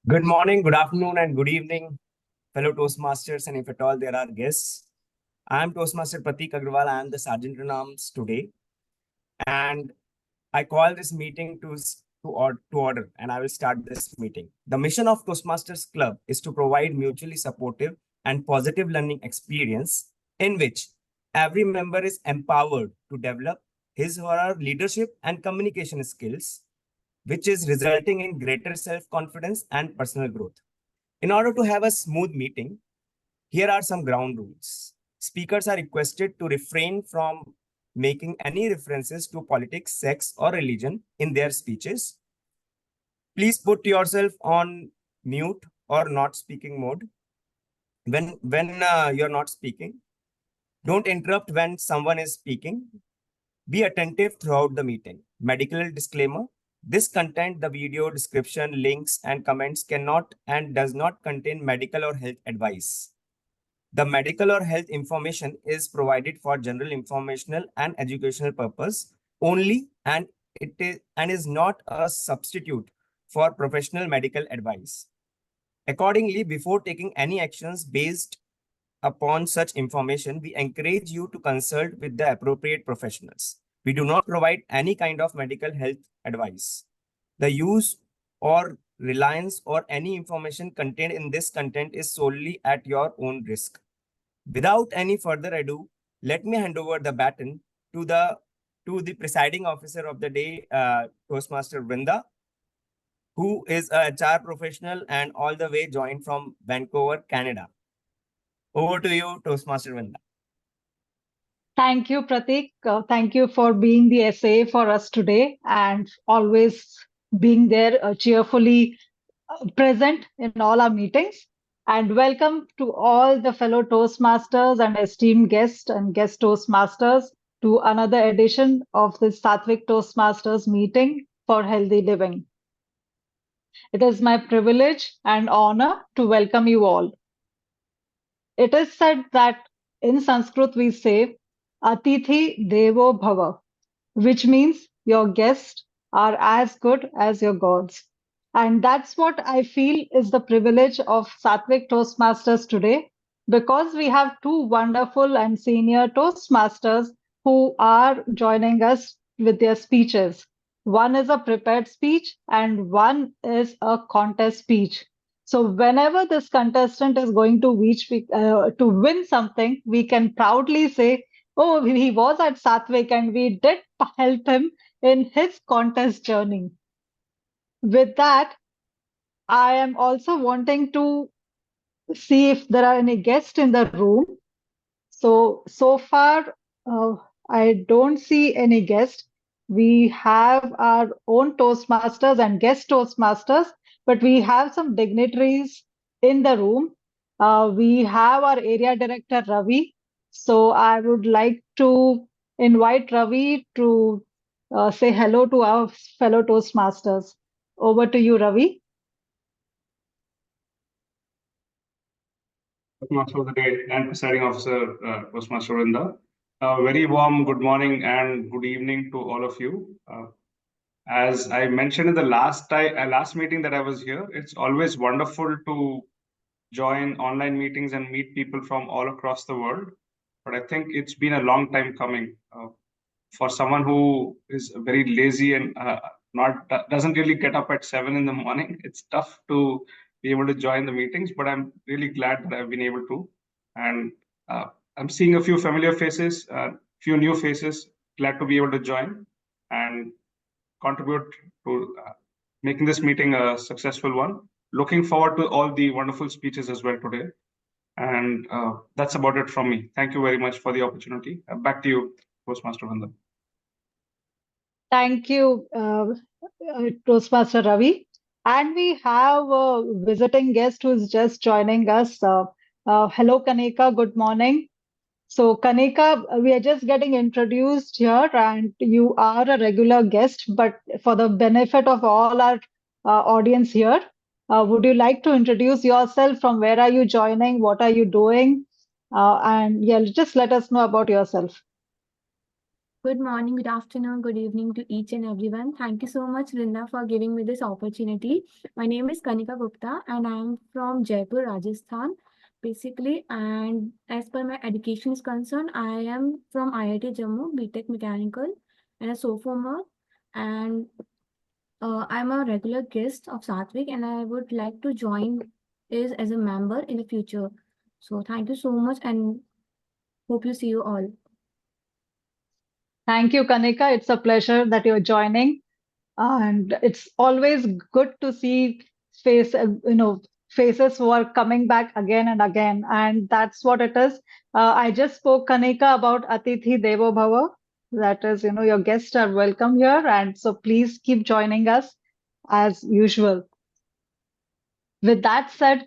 Good morning, good afternoon, and good evening, fellow Toastmasters, and if at all there are guests. I am Toastmaster Pratik Agrawal. I am the Sergeant in Arms today, and I call this meeting to order, and I will start this meeting. The mission of Toastmasters Club is to provide mutually supportive and positive learning experience in which every member is empowered to develop his or her leadership and communication skills, which is resulting in greater self-confidence and personal growth. In order to have a smooth meeting, here are some ground rules. Speakers are requested to refrain from making any references to politics, sex, or religion in their speeches. Please put yourself on mute or not speaking mode when you're not speaking. Don't interrupt when someone is speaking. Be attentive throughout the meeting. Medical disclaimer. This content, the video description, links, and comments cannot and does not contain medical or health advice. The medical or health information is provided for general informational and educational purpose only, and is not a substitute for professional medical advice. Accordingly, before taking any actions based upon such information, we encourage you to consult with the appropriate professionals. We do not provide any kind of medical health advice. The use or reliance or any information contained in this content is solely at your own risk. Without any further ado, let me hand over the baton to the presiding officer of the day, Toastmaster Vrinda, who is a HR professional and all the way joined from Vancouver, Canada. Over to you, Toastmaster Vrinda. Thank you, Pratik. Thank you for being the SA for us today and always being there cheerfully present in all our meetings. And welcome to all the fellow Toastmasters and esteemed guests and guest Toastmasters to another edition of the Sattvic Toastmasters meeting for healthy living. It is my privilege and honor to welcome you all. It is said that in Sanskrit we say, Atithi Devo Bhava, which means your guests are as good as your gods. And that's what I feel is the privilege of Sattvic Toastmasters today, because we have two wonderful and senior Toastmasters who are joining us with their speeches. One is a prepared speech and one is a contest speech. So whenever this contestant is going to to win something, we can proudly say, oh, he was at Sattvic and we did help him in his contest journey. With that, I am also wanting to see if there are any guests in the room. So far, I don't see any guests. We have our own Toastmasters and guest Toastmasters, but we have some dignitaries in the room. We have our area director, Ravi. So I would like to invite Ravi to say hello to our fellow Toastmasters. Over to you, Ravi. Toastmaster of the day and presiding officer, Toastmaster Vrinda. Very warm good morning and good evening to all of you. As I mentioned in the last meeting that I was here, it's always wonderful to join online meetings and meet people from all across the world. But I think it's been a long time coming. For someone who is very lazy and doesn't really get up at 7 in the morning, it's tough to be able to join the meetings, but I'm really glad that I've been able to. And I'm seeing a few familiar faces, few new faces, glad to be able to join and contribute to making this meeting a successful one. Looking forward to all the wonderful speeches as well today. And that's about it from me. Thank you very much for the opportunity. Back to you, Toastmaster Vrinda. Thank you, Toastmaster Ravi. And we have a visiting guest who is just joining us. Hello, Kanika. Good morning. So, Kanika, we are just getting introduced here, and you are a regular guest. But for the benefit of all our audience here, would you like to introduce yourself? From where are you joining? What are you doing? And yeah, just let us know about yourself. Good morning, good afternoon, good evening to each and everyone. Thank you so much, Linda, for giving me this opportunity. My name is Kanika Gupta and I am from Jaipur, Rajasthan, basically. And as per my education is concerned, I am from IIT Jammu, BTech Mechanical, and a sophomore. And I'm a regular guest of Sattvic, and I would like to join is as a member in the future. So thank you so much, and hope you see you all. Thank you, Kanika. It's a pleasure that you're joining. And it's always good to see faces who are coming back again and again. And that's what it is. I just spoke, Kanika, about Atithi Devo Bhava. That is, your guests are welcome here. And so please keep joining us as usual. With that said,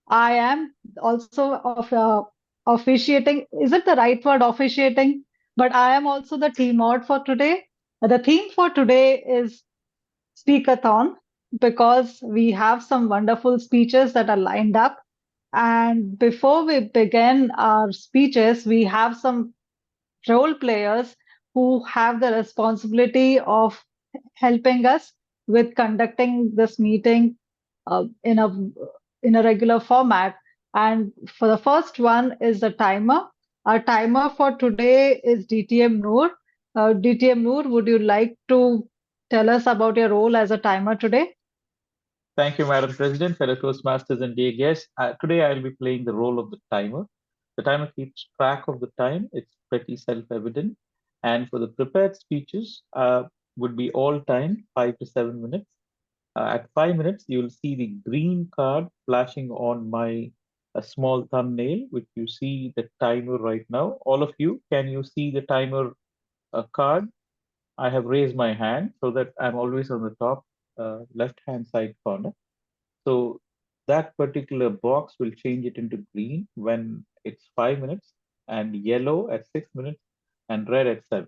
I am also officiating. Is it the right word, officiating? But I am also the team mod for today. The theme for today is Speakathon, because we have some wonderful speeches that are lined up. And before we begin our speeches, we have some role players who have the responsibility of helping us with conducting this meeting uh, in a in a regular format. And for the first one is the timer. Our timer for today is DTM Noor. DTM Noor, would you like to tell us about your role as a timer today? Thank you, Madam President, fellow Toastmasters and dear guests. Today I'll be playing the role of the timer. The timer keeps track of the time. It's pretty self-evident. And for the prepared speeches, would be all time, 5 to 7 minutes. At 5 minutes, you'll see the green card flashing on my small thumbnail, which you see the timer right now. All of you, can you see the timer card? I have raised my hand so that I'm always on the top left-hand side corner. So that particular box will change it into green when it's 5 minutes, and yellow at 6 minutes, and red at 7.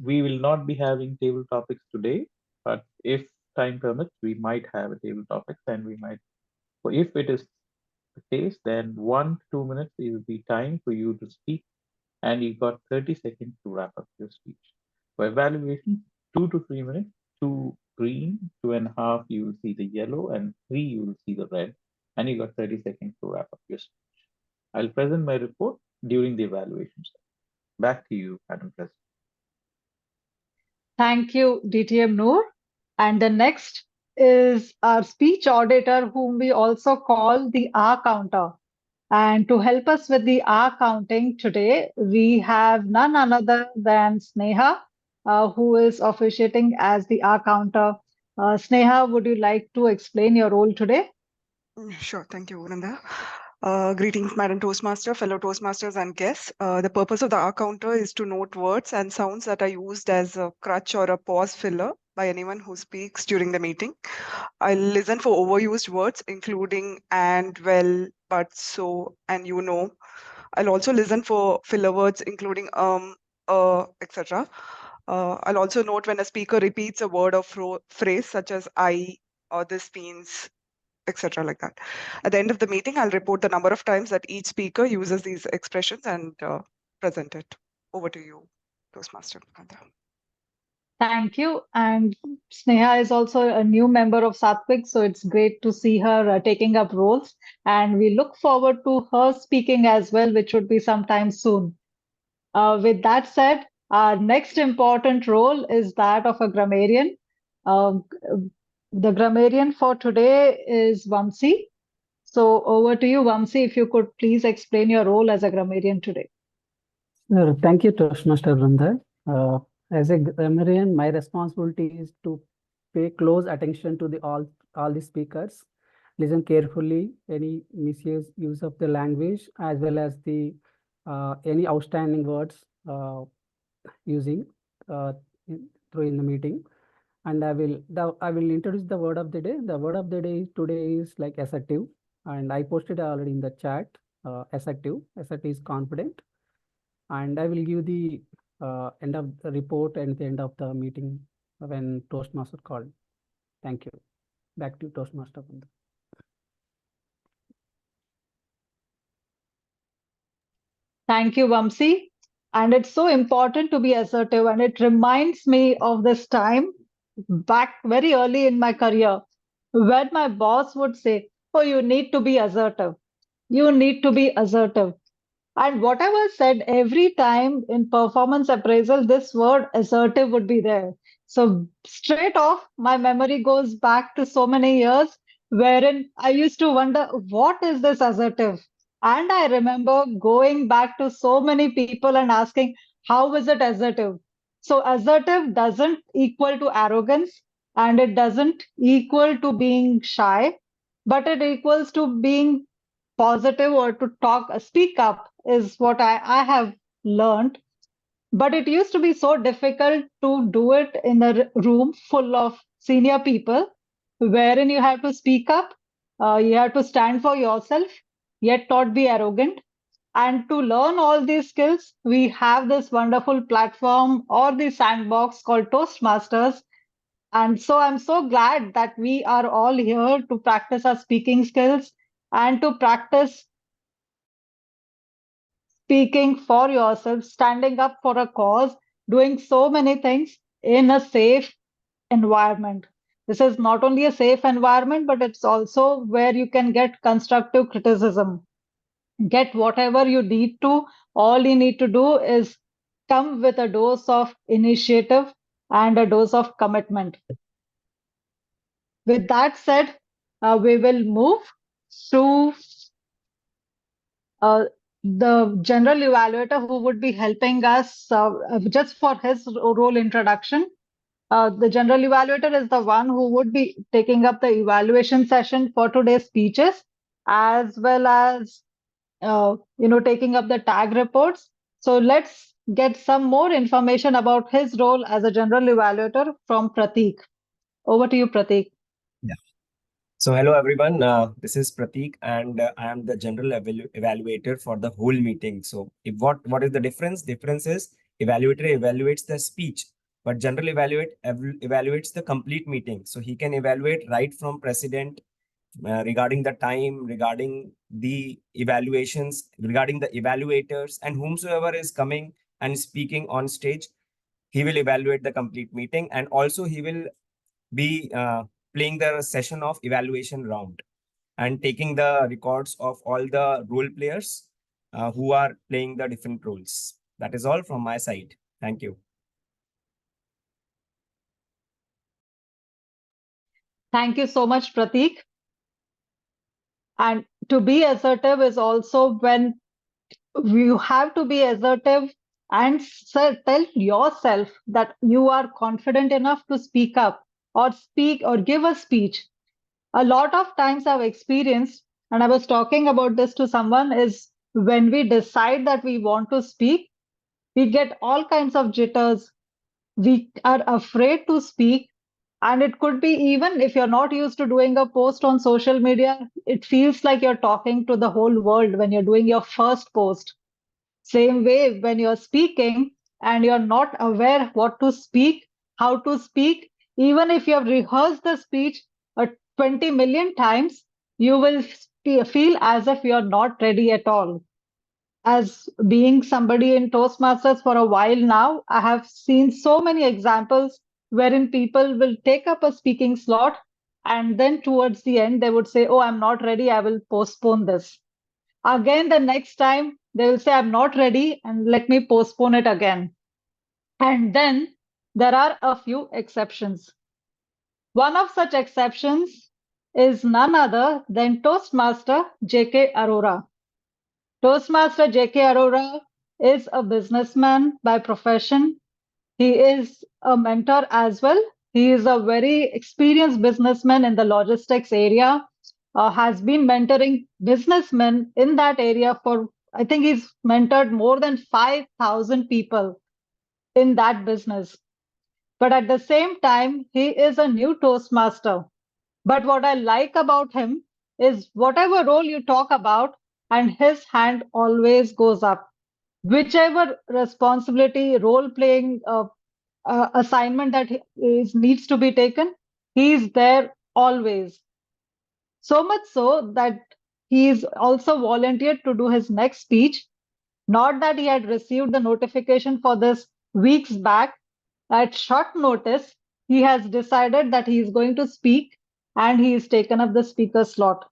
We will not be having table topics today, but if time permits, we might have a table topics, and we might. So if it is the case, then 1 to 2 minutes is the time for you to speak, and you got 30 seconds to wrap up your speech. For evaluation, 2 to 3 minutes, 2 green, 2.5 you will see the yellow, and 3 you will see the red, and you got 30 seconds to wrap up your speech. I'll present my report during the evaluation session. Back to you, Madam President. Thank you, DTM Noor. And the next is our speech auditor, whom we also call the R counter. And to help us with the R counting today, we have none other than Sneha, who is officiating as the R counter. Sneha, would you like to explain your role today? Sure. Thank you, Nanda. Greetings, Madam Toastmaster, fellow Toastmasters and guests. The purpose of the R counter is to note words and sounds that are used as a crutch or a pause filler by anyone who speaks during the meeting. I'll listen for overused words, including and, well, but, so, and you know. I'll also listen for filler words, including etc. I'll also note when a speaker repeats a word or phrase such as I or this means, etc. like that. At the end of the meeting, I'll report the number of times that each speaker uses these expressions and present it. Over to you, Toastmaster. Thank you. And Sneha is also a new member of Sattvic, so it's great to see her taking up roles. And we look forward to her speaking as well, which would be sometime soon. With that said, our next important role is that of a grammarian. The grammarian for today is Vamsi. So over to you, Vamsi, if you could please explain your role as a grammarian today. Thank you, Toastmaster Vranda. As a grammarian, my responsibility is to pay close attention to all the speakers, listen carefully any misuse of the language, as well as the any outstanding words using through in the meeting. And I will introduce the word of the day. The word of the day today is like assertive, and I posted already in the chat. Assertive is confident. And I will give the end of the report and the end of the meeting when Toastmaster called. Thank you. Back to Toastmaster. Thank you, Vamsi. And it's so important to be assertive. And it reminds me of this time back very early in my career when my boss would say, "Oh, you need to be assertive. You need to be assertive." And whatever said every time in performance appraisal, this word assertive would be there. So straight off, my memory goes back to so many years wherein I used to wonder, what is this assertive? And I remember going back to so many people and asking, how is it assertive? So assertive doesn't equal to arrogance and it doesn't equal to being shy, but it equals to being positive or to speak up is what I have learned. But it used to be so difficult to do it in a room full of senior people, wherein you have to speak up, you have to stand for yourself, yet not be arrogant. And to learn all these skills, we have this wonderful platform or the sandbox called Toastmasters. And so I'm so glad that we are all here to practice our speaking skills and to practice speaking for yourself, standing up for a cause, doing so many things in a safe environment. This is not only a safe environment, but it's also where you can get constructive criticism. Get whatever you need to. All you need to do is come with a dose of initiative and a dose of commitment. With that said, we will move to the general evaluator who would be helping us just for his role introduction. The general evaluator is the one who would be taking up the evaluation session for today's speeches, as well as taking up the tag reports. So let's get some more information about his role as a general evaluator from Prateek. Over to you, Prateek. Yeah. So hello everyone, this is Prateek and I am the general evaluator for the whole meeting. So what is the difference? Difference is evaluator evaluates the speech, but general evaluates the complete meeting. So he can evaluate right from president regarding the time, regarding the evaluations, regarding the evaluators and whomsoever is coming and speaking on stage. He will evaluate the complete meeting and also he will be playing the session of evaluation round and taking the records of all the role players who are playing the different roles. That is all from my side. Thank you. Thank you so much, Prateek. And to be assertive is also when you have to be assertive and tell yourself that you are confident enough to speak up or speak or give a speech. A lot of times I've experienced, and I was talking about this to someone, is when we decide that we want to speak, we get all kinds of jitters. We are afraid to speak. And it could be even if you're not used to doing a post on social media, it feels like you're talking to the whole world when you're doing your first post. Same way, when you're speaking and you're not aware what to speak, how to speak, even if you have rehearsed the speech 20 million times, you will feel as if you're not ready at all. As being somebody in Toastmasters for a while now, I have seen so many examples wherein people will take up a speaking slot and then towards the end, they would say, "Oh, I'm not ready. I will postpone this." Again, the next time they will say, "I'm not ready and let me postpone it again." And then there are a few exceptions. One of such exceptions is none other than Toastmaster J.K. Arora. Toastmaster J.K. Arora is a businessman by profession. He is a mentor as well. He is a very experienced businessman in the logistics area, has been mentoring businessmen in that area for, I think he's mentored more than 5,000 people in that business. But at the same time, he is a new Toastmaster. But what I like about him is whatever role you talk about, and his hand always goes up. Whichever responsibility, role playing assignment that needs to be taken, he's there always. So much so that he's also volunteered to do his next speech. Not that he had received the notification for this weeks back. At short notice, he has decided that he is going to speak and he has taken up the speaker slot.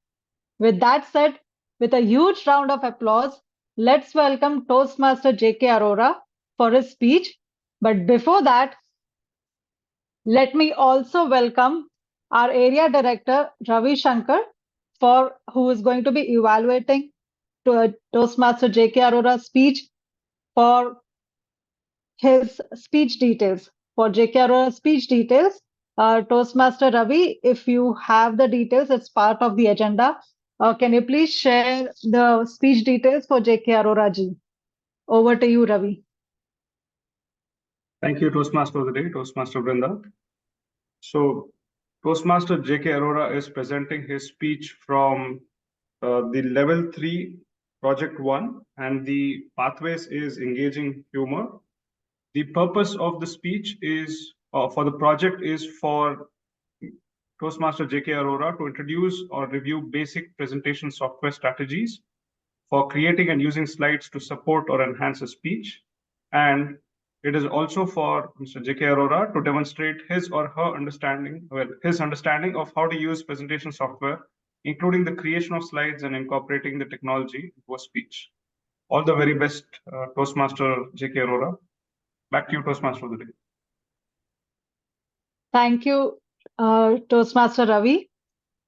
With that said, with a huge round of applause, let's welcome Toastmaster J.K. Arora for his speech. But before that, let me also welcome our area director, Ravi Shankar, who is going to be evaluating Toastmaster J.K. Arora's speech for his speech details. For J.K. Arora's speech details, Toastmaster Ravi, if you have the details, it's part of the agenda. Can you please share the speech details for J.K. Arora ji? Over to you, Ravi. Thank you, Toastmaster of the Day, Toastmaster Vrinda. So, Toastmaster J.K. Arora is presenting his speech from the Level 3 Project 1, and the pathways is engaging humor. The purpose of the speech is, for the project is for Toastmaster J.K. Arora to introduce or review basic presentation software strategies for creating and using slides to support or enhance a speech. And it is also for Mr. J.K. Arora to demonstrate his or her understanding, his understanding of how to use presentation software, including the creation of slides and incorporating the technology into a speech. All the very best, Toastmaster J.K. Arora. Back to you, Toastmaster of the Day. Thank you, Toastmaster Ravi.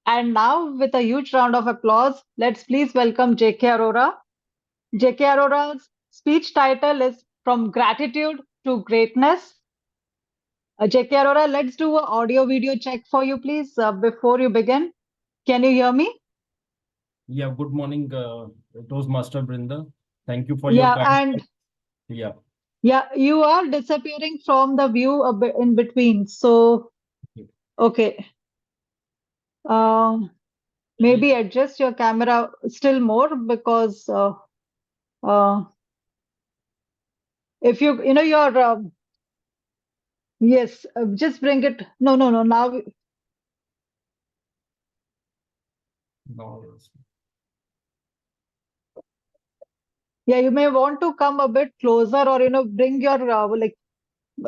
And now, with a huge round of applause, let's please welcome J.K. Arora. J.K. Arora's speech title is From Gratitude to Greatness. J.K. Arora, let's do an audio video check for you, please, before you begin. Can you hear me? Yeah, good morning, Toastmaster Brinda. Thank you for your Yeah, kind. and Yeah. yeah, you are disappearing from the view a bit in between. So, okay. Maybe adjust your camera still more because if you know your yes, just bring it. No. Now, No. yeah, you may want to come a bit closer, or bring your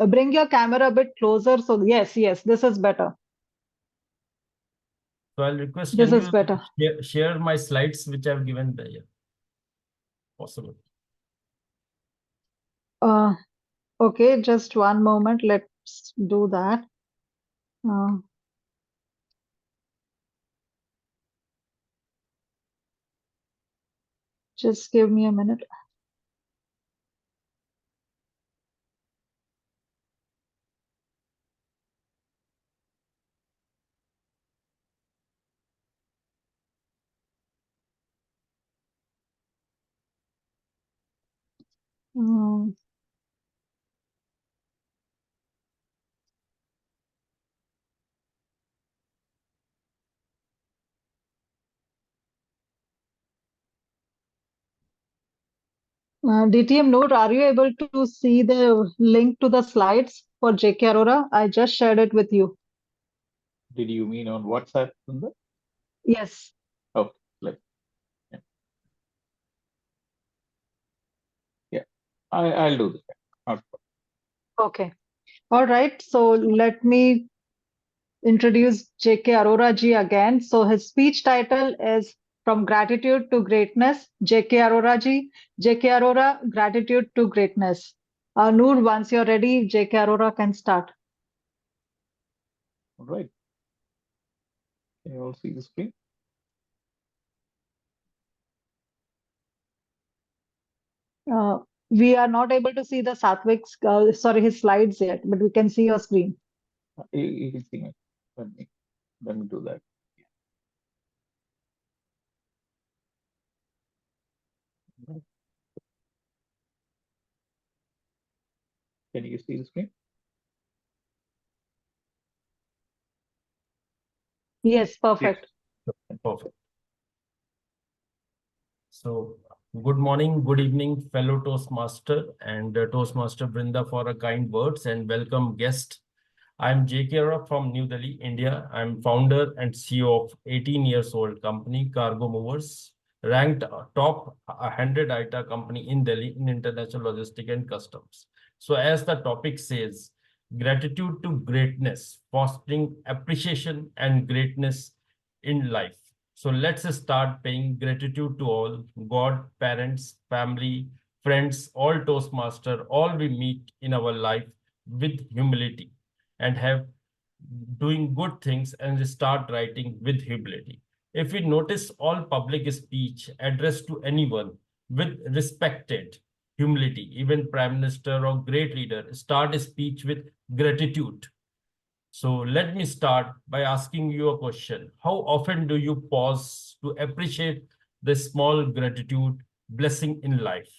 bring your camera a bit closer. So yes, this is better. So I'll request, This can is better. you share my slides which I've given there? Possible. Okay, just one moment. Let's do that. Just give me a minute. DTM Note, are you able to see the link to the slides for J.K. Arora? I just shared it with you. Did you mean on WhatsApp, Sundar? Yes. Oh, yeah. I'll do that. Okay. All right. So let me introduce J.K. Arora ji again. So his speech title is From Gratitude to Greatness. J.K. Arora ji. J.K. Arora, Gratitude to Greatness. Noor, once you're ready, J.K. Arora can start. All right. Can you all see the screen? We are not able to see the Sattvic's, his slides yet, but we can see your screen. You can see it. Let me do that. Can you see the screen? Yes, perfect. Perfect. So, good morning, good evening, fellow Toastmaster and Toastmaster Brinda for a kind words and welcome guest. I'm J.K. Arora from New Delhi, India. I'm founder and CEO of 18 years old company, Cargo Movers, ranked top 100 ITA company in Delhi in international logistics and customs. So as the topic says, gratitude to greatness, fostering appreciation and greatness in life. So let's start paying gratitude to all, God, parents, family, friends, all Toastmaster, all we meet in our life with humility and have doing good things and start writing with humility. If we notice all public speech addressed to anyone with respected humility, even prime minister or great leader, start a speech with gratitude. So let me start by asking you a question. How often do you pause to appreciate the small gratitude blessing in life?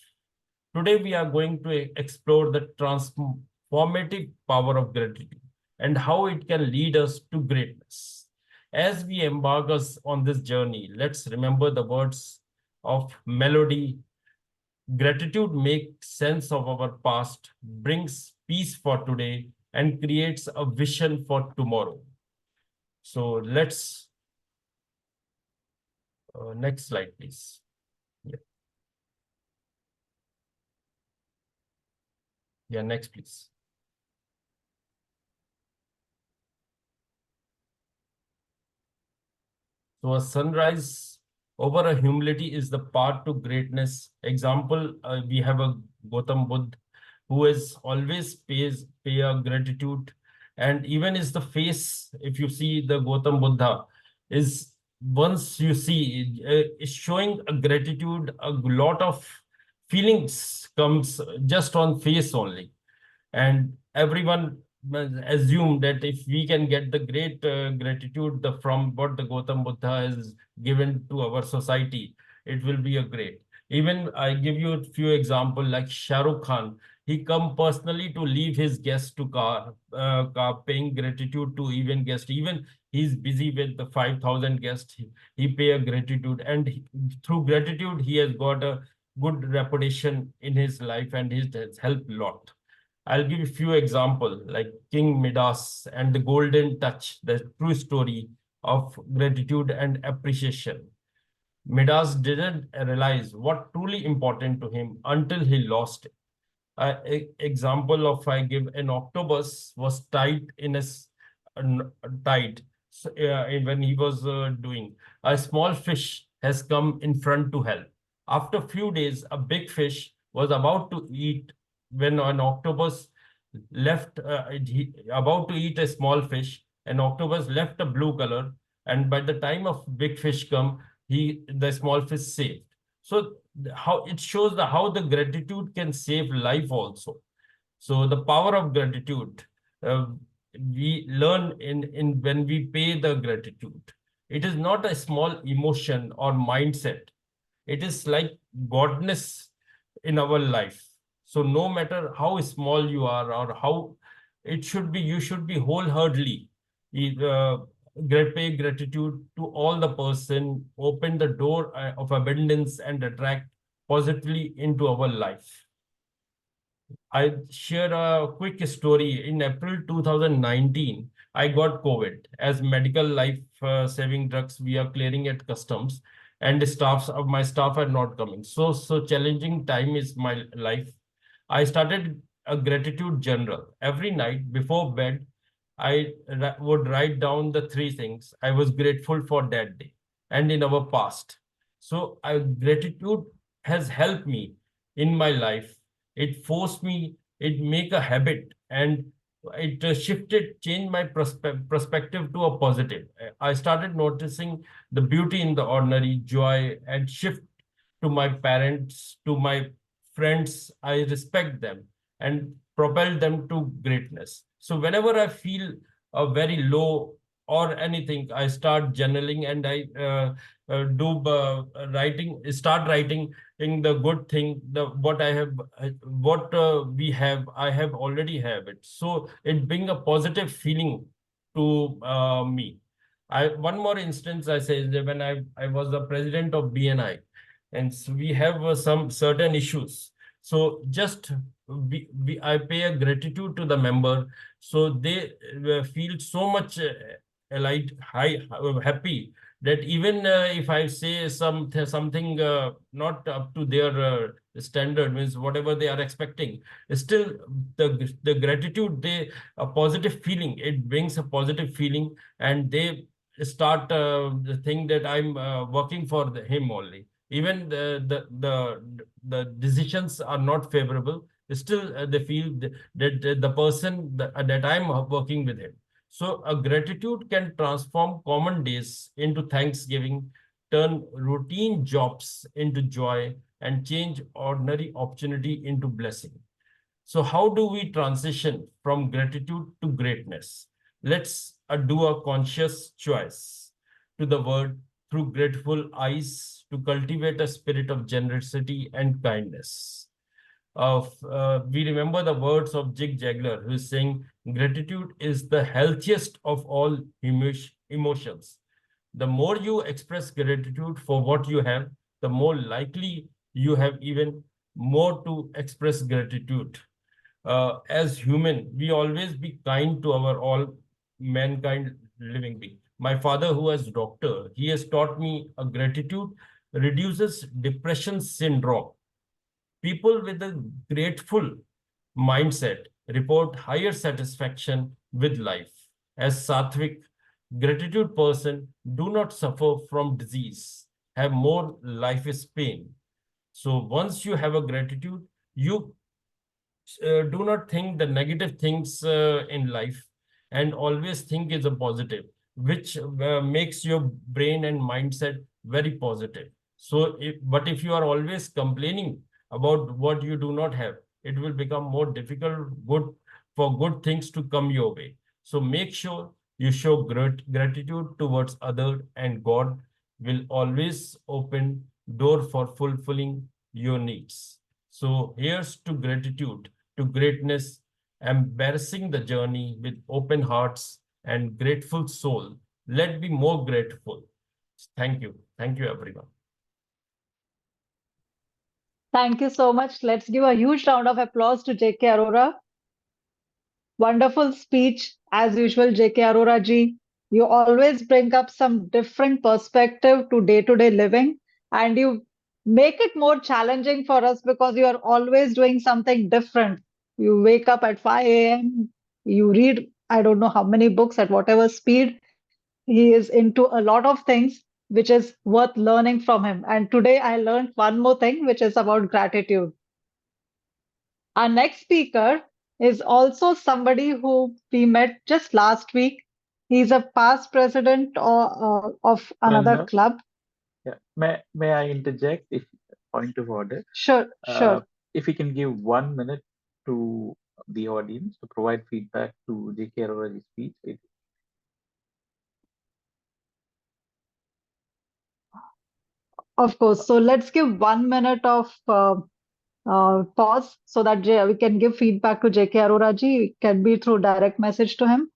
Today, we are going to explore the transformative power of gratitude and how it can lead us to greatness. As we embark us on this journey, let's remember the words of melody. Gratitude makes sense of our past, brings peace for today, and creates a vision for tomorrow. So let's, next slide, please. Yeah, next, please. So a sunrise over a humility is the path to greatness. Example, we have a Gautam Buddha who is always pay a gratitude, and even is the face, if you see the Gautam Buddha, is once you see is showing a gratitude, a lot of feelings comes just on face only. And everyone assume that if we can get the great gratitude from what the Gautam Buddha has given to our society, it will be a great. Even I give you a few examples like Shah Rukh Khan. He come personally to leave his guests to car, paying gratitude to even guests. Even he's busy with the 5,000 guests. He pay a gratitude, and through gratitude he has got a good reputation in his life, and he has helped a lot. I'll give you a few examples like King Midas and the golden touch, the true story of gratitude and appreciation. Midas didn't realize what truly important to him until he lost it. Example of I give, an octopus was tied in a tied when he was doing. A small fish has come in front to help. After a few days, a big fish was about to eat when an octopus left about to eat a small fish. An octopus left a blue color, and by the time of big fish come, the small fish saved. So how it shows how the gratitude can save life also. So the power of gratitude we learn in when we pay the gratitude. It is not a small emotion or mindset. It is like godness in our life. So no matter how small you are or how it should be, you should be wholeheartedly pay gratitude to all the person, open the door of abundance and attract positively into our life. I share a quick story. In April 2019, I got COVID. As medical life saving drugs, we are clearing at customs, and my staff are not coming. So challenging time is my life. I started a gratitude journal. Every night before bed, I would write down the three things I was grateful for that day and in our past. So gratitude has helped me in my life. It forced me, it make a habit, and it changed my perspective to a positive. I started noticing the beauty in the ordinary, joy, and shift to my parents, to my friends. I respect them and propel them to greatness. So whenever I feel very low or anything, I start journaling, and I start writing in the good thing, what I have, we have, I have already have it. So it bring a positive feeling to me. One more instance I say is that when I was the president of BNI, and so we have some certain issues. So just I pay a gratitude to the member, so they feel so much happy that even if I say something not up to their standard, means whatever they are expecting, still the gratitude, a positive feeling, it brings a positive feeling, and they start the thing that I'm working for him only. Even the decisions are not favorable, still they feel that the person that I'm working with him. So a gratitude can transform common days into thanksgiving, turn routine jobs into joy, and change ordinary opportunity into blessing. So how do we transition from gratitude to greatness? Let's do a conscious choice to the word through grateful eyes to cultivate a spirit of generosity and kindness. We remember the words of Zig Ziglar, who is saying, gratitude is the healthiest of all emotions. The more you express gratitude for what you have, the more likely you have even more to express gratitude. As human, we always be kind to our all mankind living being. My father, who is doctor, he has taught me a gratitude reduces depression syndrome. People with a grateful mindset report higher satisfaction with life. As Sattvic, gratitude person do not suffer from disease, have more life is pain. So once you have a gratitude, you do not think the negative things in life, and always think is a positive, which makes your brain and mindset very positive. So but if you are always complaining about what you do not have, it will become more difficult for good things to come your way. So make sure you show gratitude towards other, and God will always open door for fulfilling your needs. So here's to gratitude, to greatness, embarrassing the journey with open hearts and grateful soul. Let be more grateful. Thank you. Thank you, everyone. Thank you so much. Let's give a huge round of applause to J.K. Arora. Wonderful speech, as usual, J.K. Arora ji. You always bring up some different perspective to day-to-day living, and you make it more challenging for us because you are always doing something different. You wake up at 5 a.m., you read, I don't know how many books at whatever speed. He is into a lot of things, which is worth learning from him. And today I learned one more thing, which is about gratitude. Our next speaker is also somebody who we met just last week. He's a past president of another Linda? club. Yeah. May I interject if point of order? Sure, sure. If we can give 1 minute to the audience to provide feedback to J.K. Arora's speech. Of course. So let's give 1 minute of pause so that we can give feedback to J.K. Arora ji. It can be through direct message to him.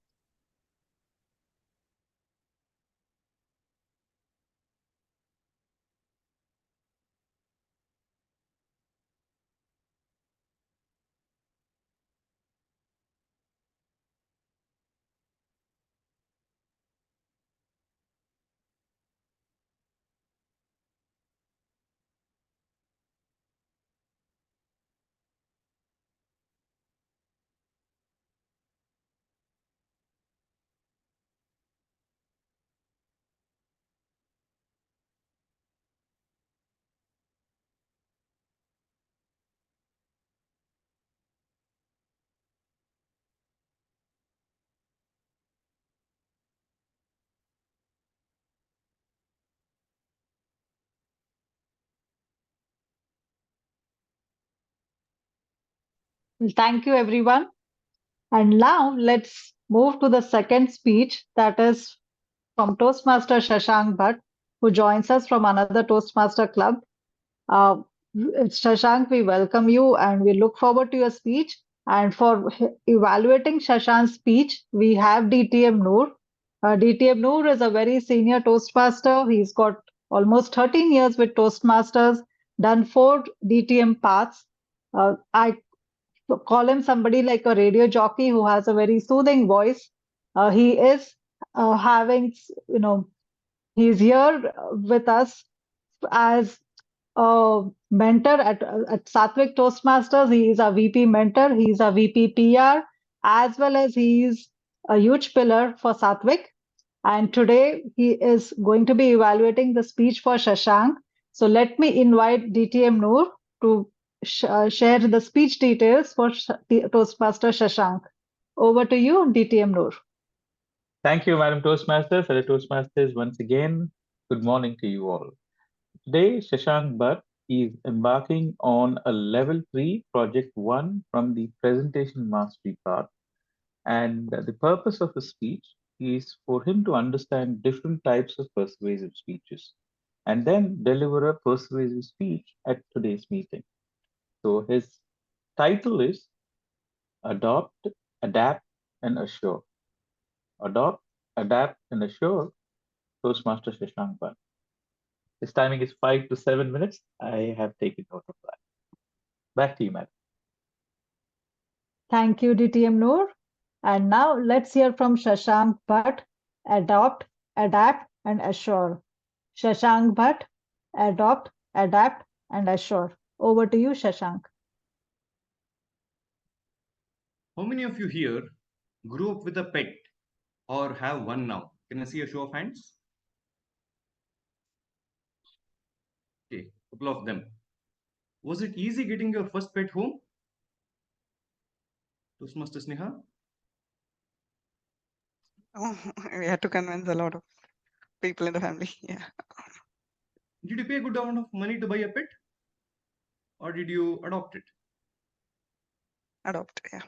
Well, thank you, everyone. And now let's move to the second speech, that is from Toastmaster Shashank Bhatt, who joins us from another Toastmaster club. Uh, Shashank, we welcome you and we look forward to your speech. And for evaluating Shashank's speech, we have DTM Noor. DTM Noor is a very senior Toastmaster. He's got almost 13 years with Toastmasters, done 4 DTM paths. I call him somebody like a radio jockey who has a very soothing voice. He is having, He's here with us as a mentor at Sattvic Toastmasters. He is a VP mentor. He's a VP PR, as well as he's a huge pillar for Sattvic. And today he is going to be evaluating the speech for Shashank. So let me invite DTM Noor to share the speech details for Toastmaster Shashank. Over to you, DTM Noor. Thank you, Madam Toastmaster. Fellow Toastmasters, once again, good morning to you all. Today, Shashank Bhatt is embarking on a level 3 project 1 from the presentation mastery path. And the purpose of the speech is for him to understand different types of persuasive speeches and then deliver a persuasive speech at today's meeting. So his title is Adopt, Adapt, and Assure. Adopt, Adapt, and Assure, Toastmaster Shashank Bhatt. His timing is 5 to 7 minutes. I have taken note of that. Back to you, Madam. Thank you, DTM Noor. And now let's hear from Shashank Bhatt. Adopt, adapt, and assure. Shashank Bhatt, adopt, adapt, and assure. Over to you, Shashank. How many of you here grew up with a pet or have one now? Can I see a show of hands? Okay, a couple of them. Was it easy getting your first pet home? Toastmaster Sneha? Oh, we had to convince a lot of people in the family. Yeah. Did you pay a good amount of money to buy a pet? Or did you adopt it? Adopt. Yeah.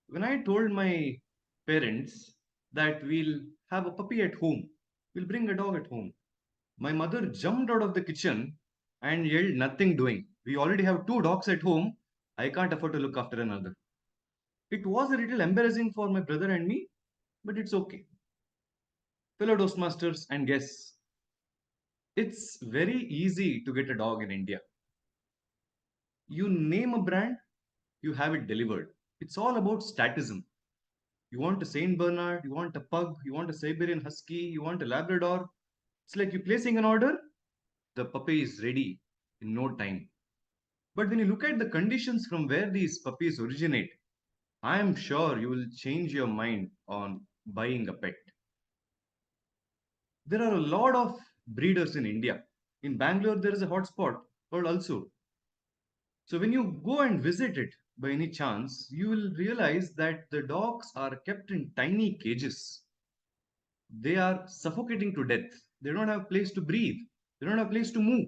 When I told my parents that we'll have a puppy at home, we'll bring a dog at home, my mother jumped out of the kitchen and yelled, "Nothing doing. We already have 2 dogs at home. I can't afford to look after another." It was a little embarrassing for my brother and me, but it's okay. Fellow Toastmasters and guests, it's very easy to get a dog in India. You name a brand, you have it delivered. It's all about statism. You want a Saint Bernard, you want a pug, you want a Siberian Husky, you want a Labrador. It's like you placing an order, the puppy is ready in no time. But when you look at the conditions from where these puppies originate, I am sure you will change your mind on buying a pet. There are a lot of breeders in India. In Bangalore, there is a hotspot called Ulsur. So when you go and visit it by any chance, you will realize that the dogs are kept in tiny cages. They are suffocating to death. They don't have a place to breathe. They don't have a place to move.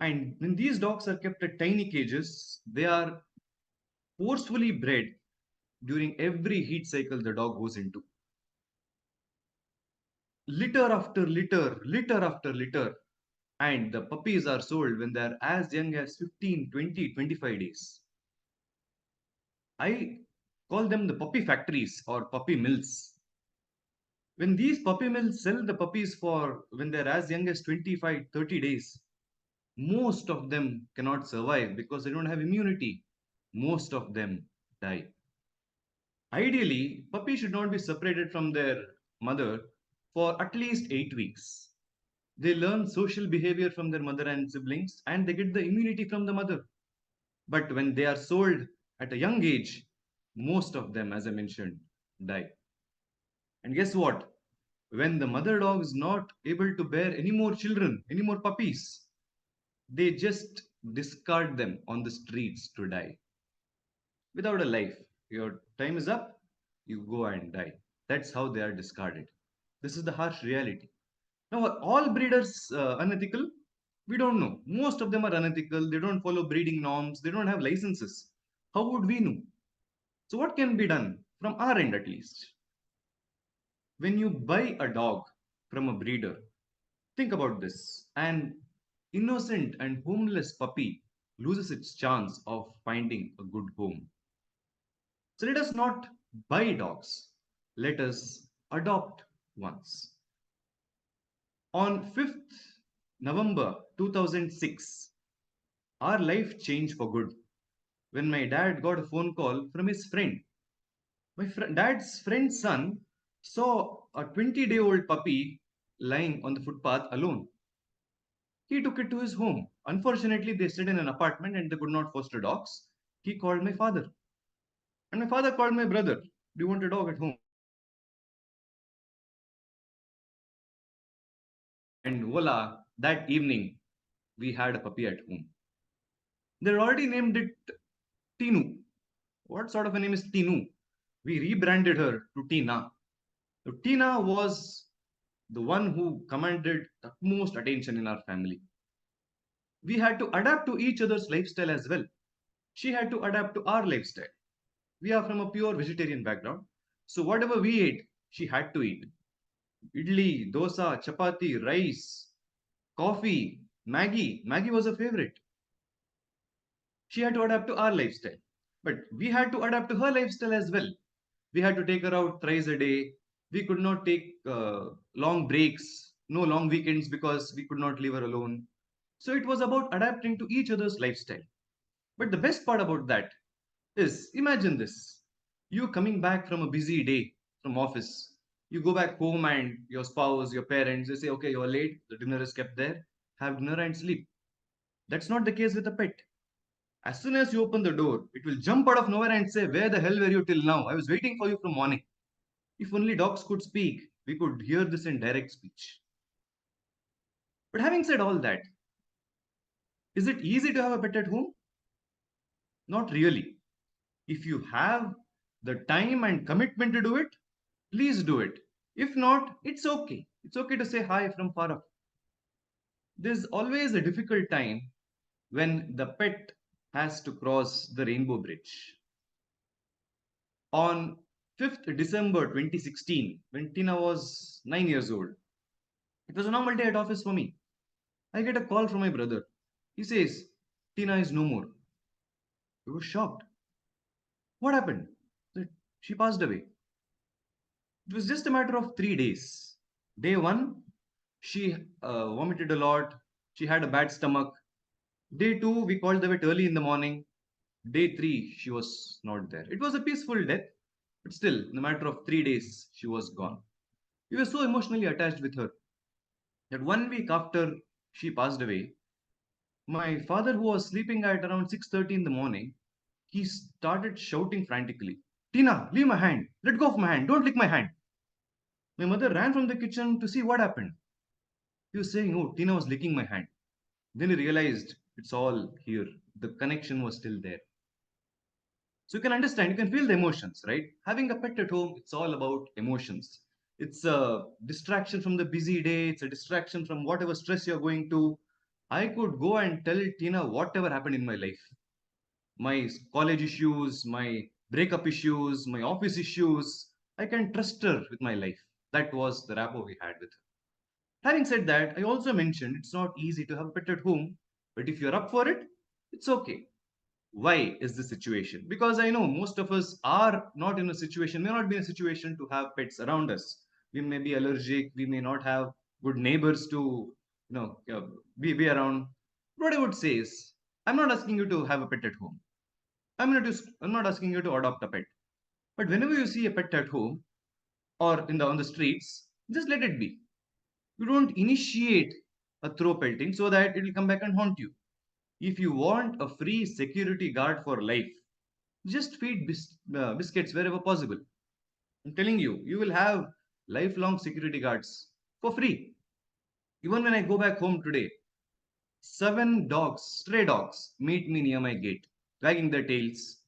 And when these dogs are kept at tiny cages, they are forcefully bred during every heat cycle the dog goes into. Litter after litter, litter after litter. And the puppies are sold when they are as young as 15, 20, 25 days. I call them the puppy factories or puppy mills. When these puppy mills sell the puppies for when they're as young as 25, 30 days, most of them cannot survive because they don't have immunity. Most of them die. Ideally, puppies should not be separated from their mother for at least 8 weeks. They learn social behavior from their mother and siblings, and they get the immunity from the mother. But when they are sold at a young age, most of them, as I mentioned, die. And guess what? When the mother dog is not able to bear any more children, any more puppies, they just discard them on the streets to die. Without a life, your time is up, you go and die. That's how they are discarded. This is the harsh reality. Now, are all breeders unethical? We don't know. Most of them are unethical. They don't follow breeding norms. They don't have licenses. How would we know? So, what can be done from our end at least? When you buy a dog from a breeder, think about this. An innocent and homeless puppy loses its chance of finding a good home. So let us not buy dogs. Let us adopt ones. On 5th November 2006, our life changed for good when my dad got a phone call from his friend. My dad's friend's son saw a 20-day-old puppy lying on the footpath alone. He took it to his home. Unfortunately, they stayed in an apartment and they could not foster dogs. He called my father. And my father called my brother. Do you want a dog at home? And voila, that evening, we had a puppy at home. They had already named it Tinu. What sort of a name is Tinu? We rebranded her to Tina. So Tina was the one who commanded utmost attention in our family. We had to adapt to each other's lifestyle as well. She had to adapt to our lifestyle. We are from a pure vegetarian background. So whatever we ate, she had to eat. Idli, dosa, chapati, rice, coffee, Maggie. Maggie was a favorite. She had to adapt to our lifestyle. But we had to adapt to her lifestyle as well. We had to take her out thrice a day. We could not take long breaks, no long weekends because we could not leave her alone. So it was about adapting to each other's lifestyle. But the best part about that is, imagine this. You coming back from a busy day from office. You go back home and your spouse, your parents, they say, okay, you're late. The dinner is kept there. Have dinner and sleep. That's not the case with a pet. As soon as you open the door, it will jump out of nowhere and say, where the hell were you till now? I was waiting for you from morning. If only dogs could speak, we could hear this in direct speech. But having said all that, is it easy to have a pet at home? Not really. If you have the time and commitment to do it, please do it. If not, it's okay. It's okay to say hi from far off. There's always a difficult time when the pet has to cross the rainbow bridge. On 5th December 2016, when Tina was 9 years old, it was a normal day at office for me. I get a call from my brother. He says, Tina is no more. I was shocked. What happened? She passed away. It was just a matter of 3 days. Day 1, she vomited a lot. She had a bad stomach. Day 2, we called the vet early in the morning. Day 3, she was not there. It was a peaceful death, but still, in a matter of 3 days, she was gone. We were so emotionally attached with her that 1 week after she passed away, my father, who was sleeping at around 6:30 in the morning, he started shouting frantically, Tina, leave my hand. Let go of my hand. Don't lick my hand. My mother ran from the kitchen to see what happened. He was saying, oh, Tina was licking my hand. Then he realized it's all here. The connection was still there. So you can understand, you can feel the emotions, right? Having a pet at home, it's all about emotions. It's a distraction from the busy day. It's a distraction from whatever stress you're going to. I could go and tell Tina whatever happened in my life. My college issues, my breakup issues, my office issues. I can trust her with my life. That was the rapport we had with her. Having said that, I also mentioned it's not easy to have a pet at home, but if you're up for it, it's okay. Why is this situation? Because I know most of us are not in a situation, may not be in a situation to have pets around us. We may be allergic, we may not have good neighbors to be around. What I would say is, I'm not asking you to have a pet at home. I'm not asking you to adopt a pet. But whenever you see a pet at home or on the streets, just let it be. You don't initiate a throw pelting so that it will come back and haunt you. If you want a free security guard for life, just feed biscuits wherever possible. I'm telling you, you will have lifelong security guards for free. Even when I go back home today, 7 dogs, stray dogs, meet me near my gate, wagging their tails.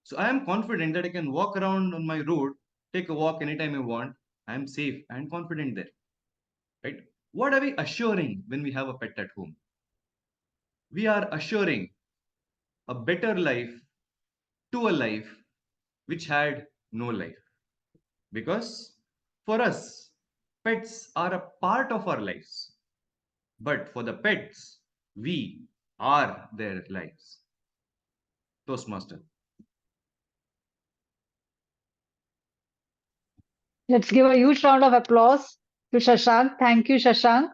So I am confident that I can walk around on my road, take a walk anytime I want. I am safe and confident there. Right? What are we assuring when we have a pet at home? We are assuring a better life to a life which had no life. Because for us, pets are a part of our lives. But for the pets, we are their lives. Toastmaster. Let's give a huge round of applause to Shashank. Thank you, Shashank.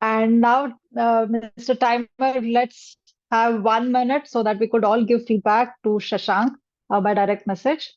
And now, Mr. Timer, let's have 1 minute so that we could all give feedback to Shashank by direct message.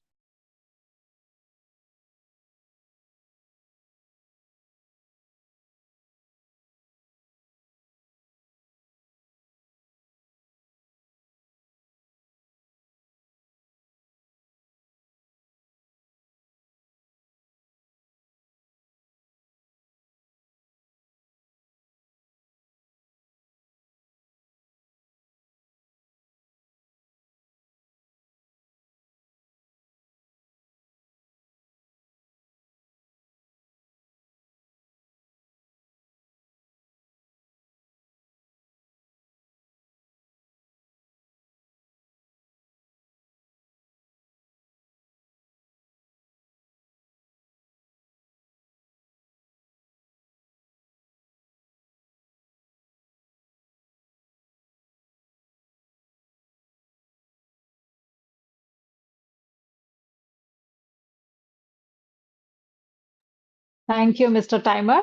Thank you, Mr. Timer.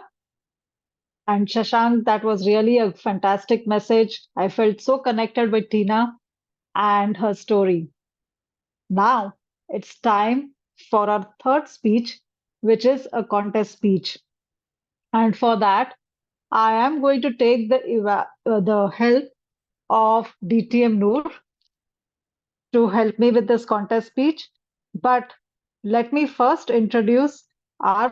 And Shashank, that was really a fantastic message. I felt so connected with Tina and her story. Now it's time for our third speech, which is a contest speech. And for that, I am going to take the help of DTM Noor to help me with this contest speech. But let me first introduce our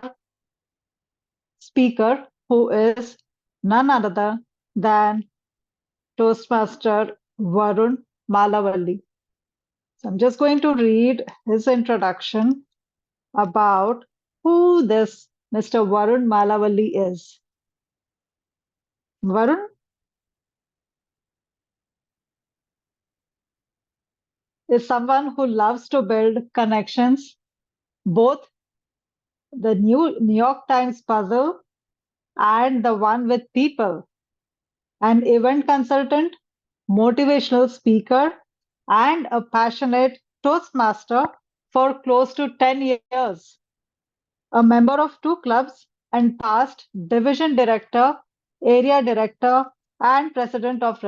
speaker, who is none other than Toastmaster Varun Malavalli. So I'm just going to read his introduction about who this Mr. Varun Malavalli is. Varun is someone who loves to build connections, both the New York Times puzzle and the one with people, an event consultant, motivational speaker, and a passionate Toastmaster for close to 10 years. A member of 2 clubs and past division director, area director, and president of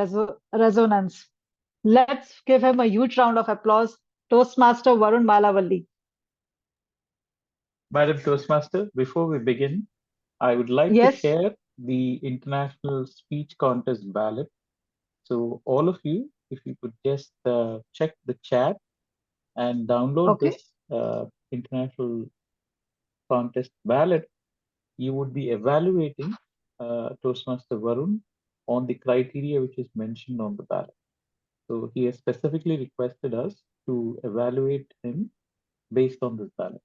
Resonance. Let's give him a huge round of applause, Toastmaster Varun Malavalli. Madam Toastmaster, before we begin, I would like Yes. to share the International Speech Contest ballot. So all of you, if you could just check the chat and download Okay. this International Contest ballot, you would be evaluating Toastmaster Varun on the criteria which is mentioned on the ballot. So he has specifically requested us to evaluate him based on this ballot.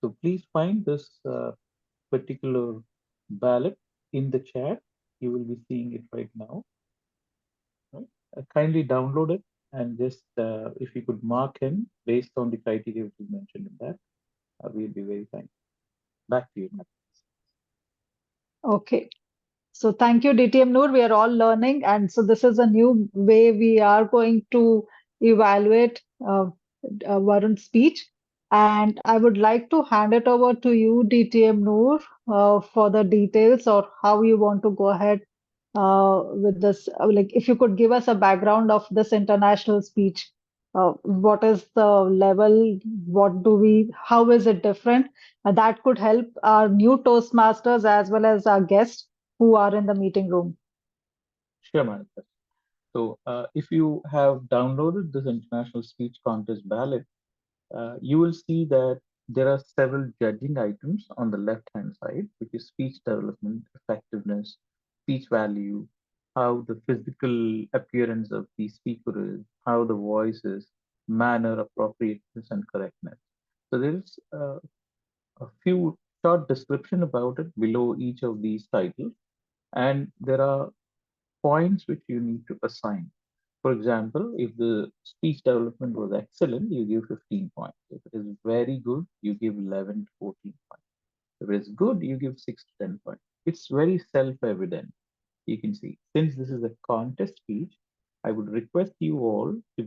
So please find this particular ballot in the chat. You will be seeing it right now. Right? Kindly download it and just if you could mark him based on the criteria which is mentioned in that, we'll be very thankful. Back to you, Madam. Okay. So thank you, DTM Noor. We are all learning. And so this is a new way we are going to evaluate Varun's speech. And I would like to hand it over to you, DTM Noor, for the details or how you want to go ahead with this. Like, if you could give us a background of this international speech. What is the level? How is it different? That could help our new Toastmasters as well as our guests who are in the meeting room. Sure, Madam. So if you have downloaded this International Speech Contest ballot, you will see that there are several judging items on the left-hand side, which is speech development, effectiveness, speech value, how the physical appearance of the speaker is, how the voice is, manner, appropriateness, and correctness. So there is a few short description about it below each of these titles, and there are points which you need to assign. For example, if the speech development was excellent, you give 15 points. If it is very good, you give 11 to 14 points. If it is good, you give 6 to 10 points. It's very self-evident. You can see, since this is a contest speech, I would request you all to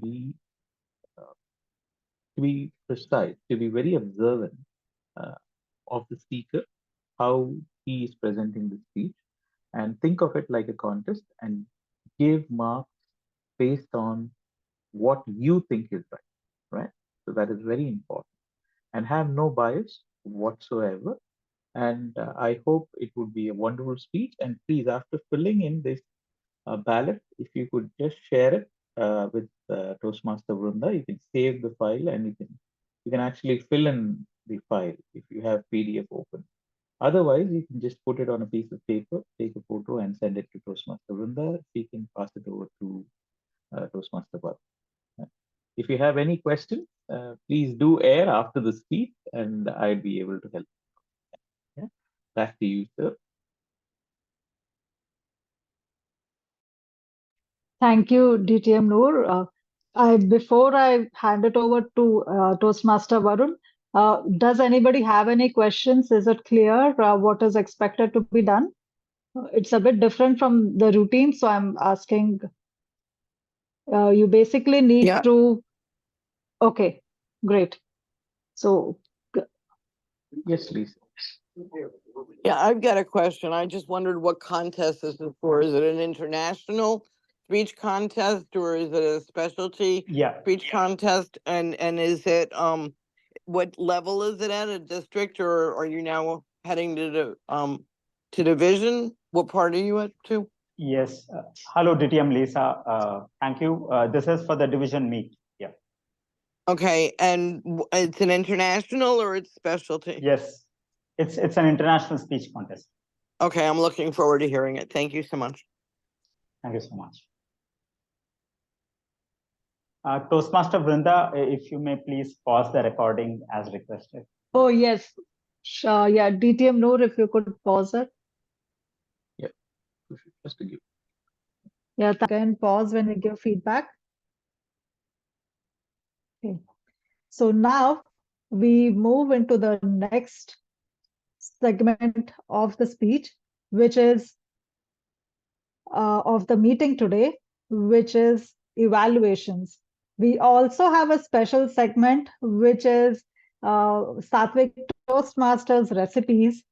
be precise, to be very observant of the speaker, how he is presenting the speech, and think of it like a contest and give marks based on what you think is right? So that is very important. And have no bias whatsoever. And I hope it would be a wonderful speech. And please, after filling in this ballot, if you could just share it with Toastmaster Vrunda, you can save the file and you can actually fill in the file if you have PDF open. Otherwise, you can just put it on a piece of paper, take a photo, and send it to Toastmaster Vrunda. She can pass it over to Toastmaster Varun. If you have any questions, please do air after the speech, and I'd be able to help. Yeah? Back to you, sir. Thank you, DTM Noor. Before I hand it over to Toastmaster Varun, does anybody have any questions? Is it clear what is expected to be done? It's a bit different from the routine, so I'm asking. You basically need Yeah. to. Okay, great. So Yes, please. Yeah, I've got a question. I just wondered what contest this is for. Is it an international speech contest or is it a specialty speech contest? And is it what level is it at? A district, or are you now heading to the division? What part are you at to? Yes. Hello, DTM Lisa. Thank you. This is for the division meet. Yeah. Okay, and it's an international or it's specialty? Yes. It's an international speech contest. Okay, I'm looking forward to hearing it. Thank you so much. Thank you so much. Toastmaster Vrinda, if you may please pause the recording as requested. Oh, yes. Sure. Yeah, DTM Noor, if you could pause it. Just to give. Yeah, again, pause when we give feedback. Okay. So now we move into the next segment of the speech, which is of the meeting today, which is evaluations. We also have a special segment, which is Sattvic Toastmasters recipes.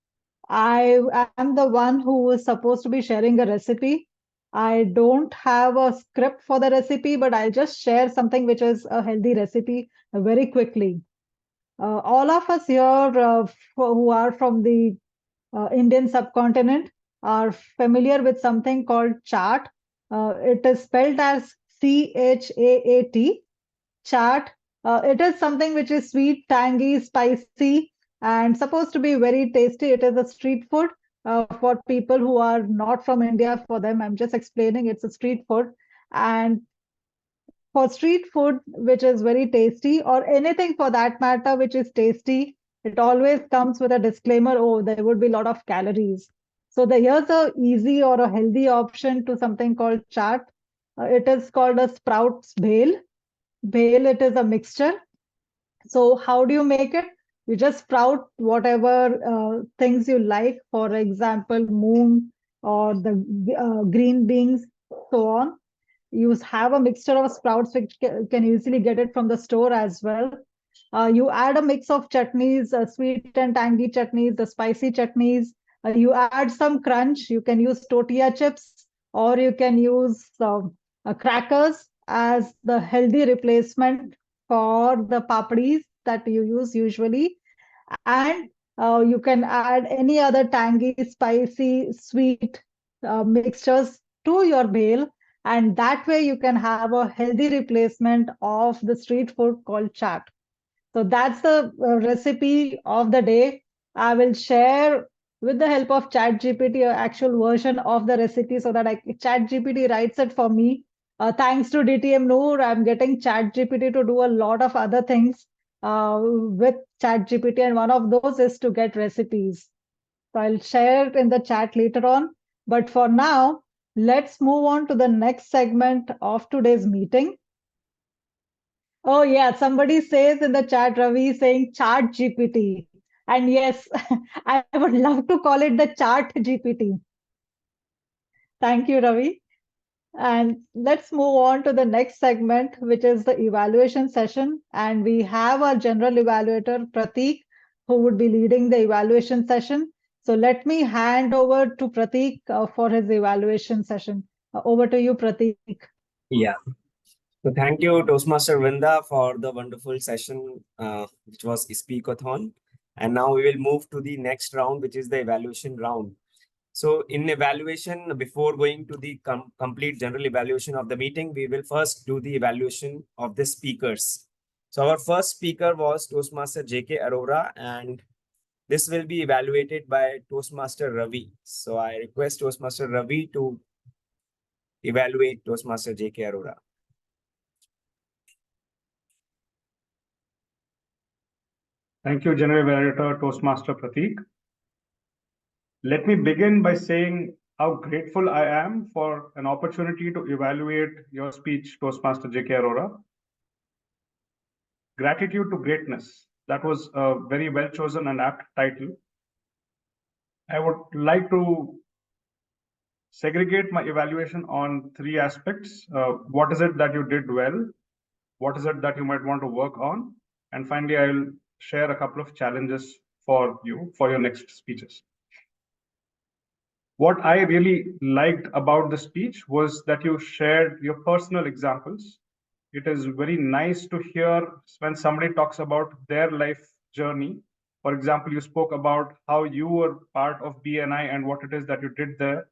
I am the one who is supposed to be sharing a recipe. I don't have a script for the recipe, but I'll just share something which is a healthy recipe very quickly. All of us here who are from the Indian subcontinent are familiar with something called chaat. It is spelled as CHAAT, chaat. It is something which is sweet, tangy, spicy, and supposed to be very tasty. It is a street food for people who are not from India. For them, I'm just explaining it's a street food. And for street food, which is very tasty, or anything for that matter, which is tasty, it always comes with a disclaimer, oh, there would be a lot of calories. So here's a easy or a healthy option to something called chaat. It is called a sprouts bhel. Bhel, it is a mixture. So how do you make it? You just sprout whatever things you like, for example, moong or the green beans, so on. You have a mixture of sprouts, which can easily get it from the store as well. You add a mix of chutneys, sweet and tangy chutneys, the spicy chutneys. You add some crunch. You can use tortilla chips, or you can use crackers as the healthy replacement for the papadis that you use usually. And you can add any other tangy, spicy, sweet mixtures to your bhel. And that way you can have a healthy replacement of the street food called chaat. So that's the recipe of the day. I will share with the help of ChatGPT an actual version of the recipe so that ChatGPT writes it for me. Thanks to DTM Noor, I'm getting ChatGPT to do a lot of other things with ChatGPT, and one of those is to get recipes. So I'll share it in the chat later on. But for now, let's move on to the next segment of today's meeting. Oh, yeah, somebody says in the chat, Ravi, saying Chart GPT. And yes, I would love to call it the Chart GPT. Thank you, Ravi. And let's move on to the next segment, which is the evaluation session. And we have our general evaluator, Prateek, who would be leading the evaluation session. So let me hand over to Prateek for his evaluation session. Over to you, Prateek. Yeah. So thank you, Toastmaster Vrinda, for the wonderful session, which was Speakathon. And now we will move to the next round, which is the evaluation round. So in evaluation, before going to the complete general evaluation of the meeting, we will first do the evaluation of the speakers. So our first speaker was Toastmaster J.K. Arora, and this will be evaluated by Toastmaster Ravi. So I request Toastmaster Ravi to evaluate Toastmaster J.K. Arora. Thank you, General Evaluator Toastmaster Prateek. Let me begin by saying how grateful I am for an opportunity to evaluate your speech, Toastmaster J.K. Arora. Gratitude to greatness. That was a very well chosen and apt title. I would like to segregate my evaluation on three aspects. What is it that you did well? What is it that you might want to work on? And finally, I'll share a couple of challenges for you for your next speeches. What I really liked about the speech was that you shared your personal examples. It is very nice to hear when somebody talks about their life journey. For example, you spoke about how you were part of BNI and what it is that you did there.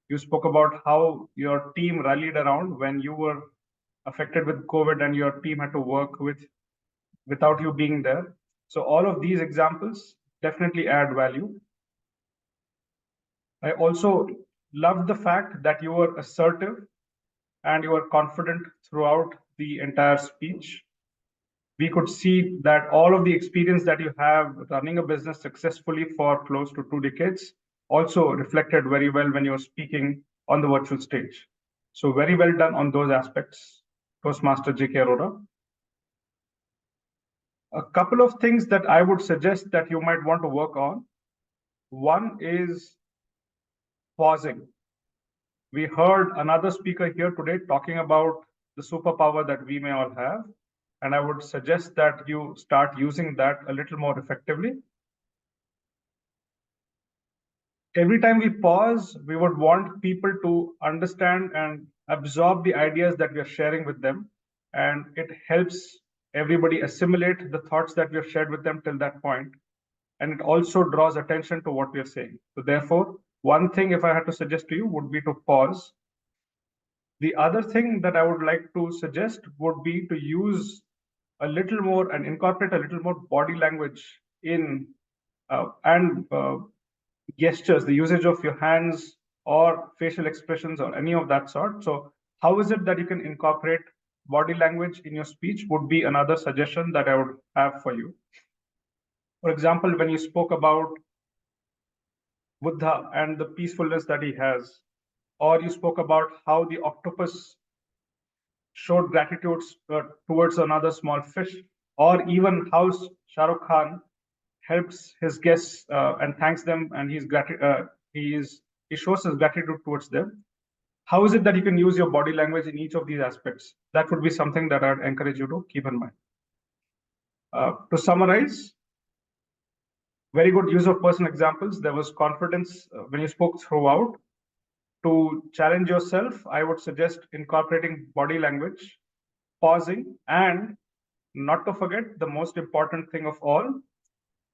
You spoke about how your team rallied around when you were affected with COVID and your team had to work without you being there. So all of these examples definitely add value. I also loved the fact that you were assertive and you were confident throughout the entire speech. We could see that all of the experience that you have running a business successfully for close to 2 decades also reflected very well when you're speaking on the virtual stage. So very well done on those aspects, Toastmaster J.K. Arora. A couple of things that I would suggest that you might want to work on. One is pausing. We heard another speaker here today talking about the superpower that we may all have. And I would suggest that you start using that a little more effectively. Every time we pause, we would want people to understand and absorb the ideas that we are sharing with them. And it helps everybody assimilate the thoughts that we have shared with them till that point. And it also draws attention to what we are saying. So therefore, one thing, if I had to suggest to you, would be to pause. The other thing that I would like to suggest would be to use a little more and incorporate a little more body language in and gestures, the usage of your hands or facial expressions or any of that sort. So how is it that you can incorporate body language in your speech would be another suggestion that I would have for you. For example, when you spoke about Buddha and the peacefulness that he has, or you spoke about how the octopus showed gratitude towards another small fish, or even how Shah Rukh Khan helps his guests and thanks them, and he shows his gratitude towards them. How is it that you can use your body language in each of these aspects? That would be something that I'd encourage you to keep in mind. To summarize, very good use of personal examples. There was confidence when you spoke throughout. To challenge yourself, I would suggest incorporating body language, pausing, and not to forget the most important thing of all,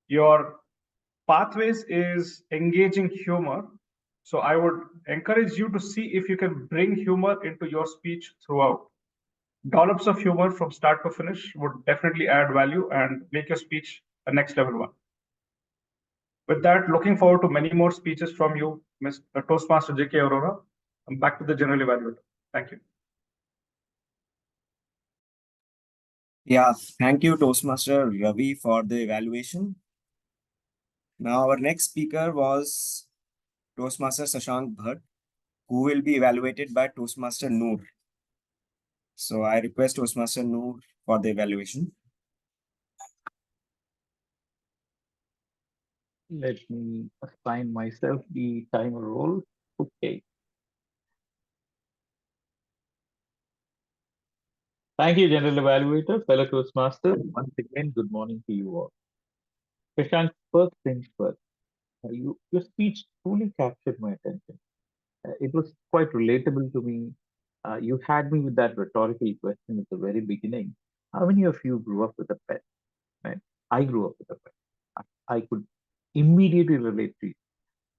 your pathways is engaging humor. So I would encourage you to see if you can bring humor into your speech throughout. Dollops of humor from start to finish would definitely add value and make your speech a next level one. With that, looking forward to many more speeches from you, Mr. Toastmaster J.K. Arora. I'm back to the general evaluator. Thank you. Yeah, thank you, Toastmaster Ravi, for the evaluation. Now, our next speaker was Toastmaster Shashank Bhatt, who will be evaluated by Toastmaster Noor. So I request Toastmaster Noor for the evaluation. Let me assign myself the timer role. Okay. Thank you, General Evaluator, fellow Toastmasters. Once again, good morning to you all. Prashant, first things first. Your speech truly captured my attention. It was quite relatable to me. You had me with that rhetorical question at the very beginning. How many of you grew up with a pet? Right? I grew up with a pet. I could immediately relate to you.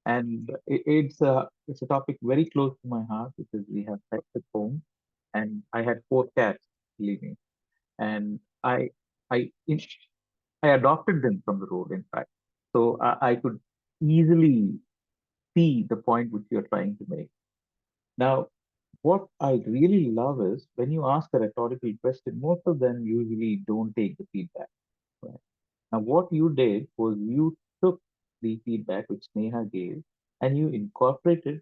And it's a topic very close to my heart because we have pets at home, and I had 4 cats, believe me, and I adopted them from the road, in fact. So I could easily see the point which you're trying to make. Now, what I really love is when you ask a rhetorical question, most of them usually don't take the feedback. Right? Now, what you did was you took the feedback which Neha gave and you incorporated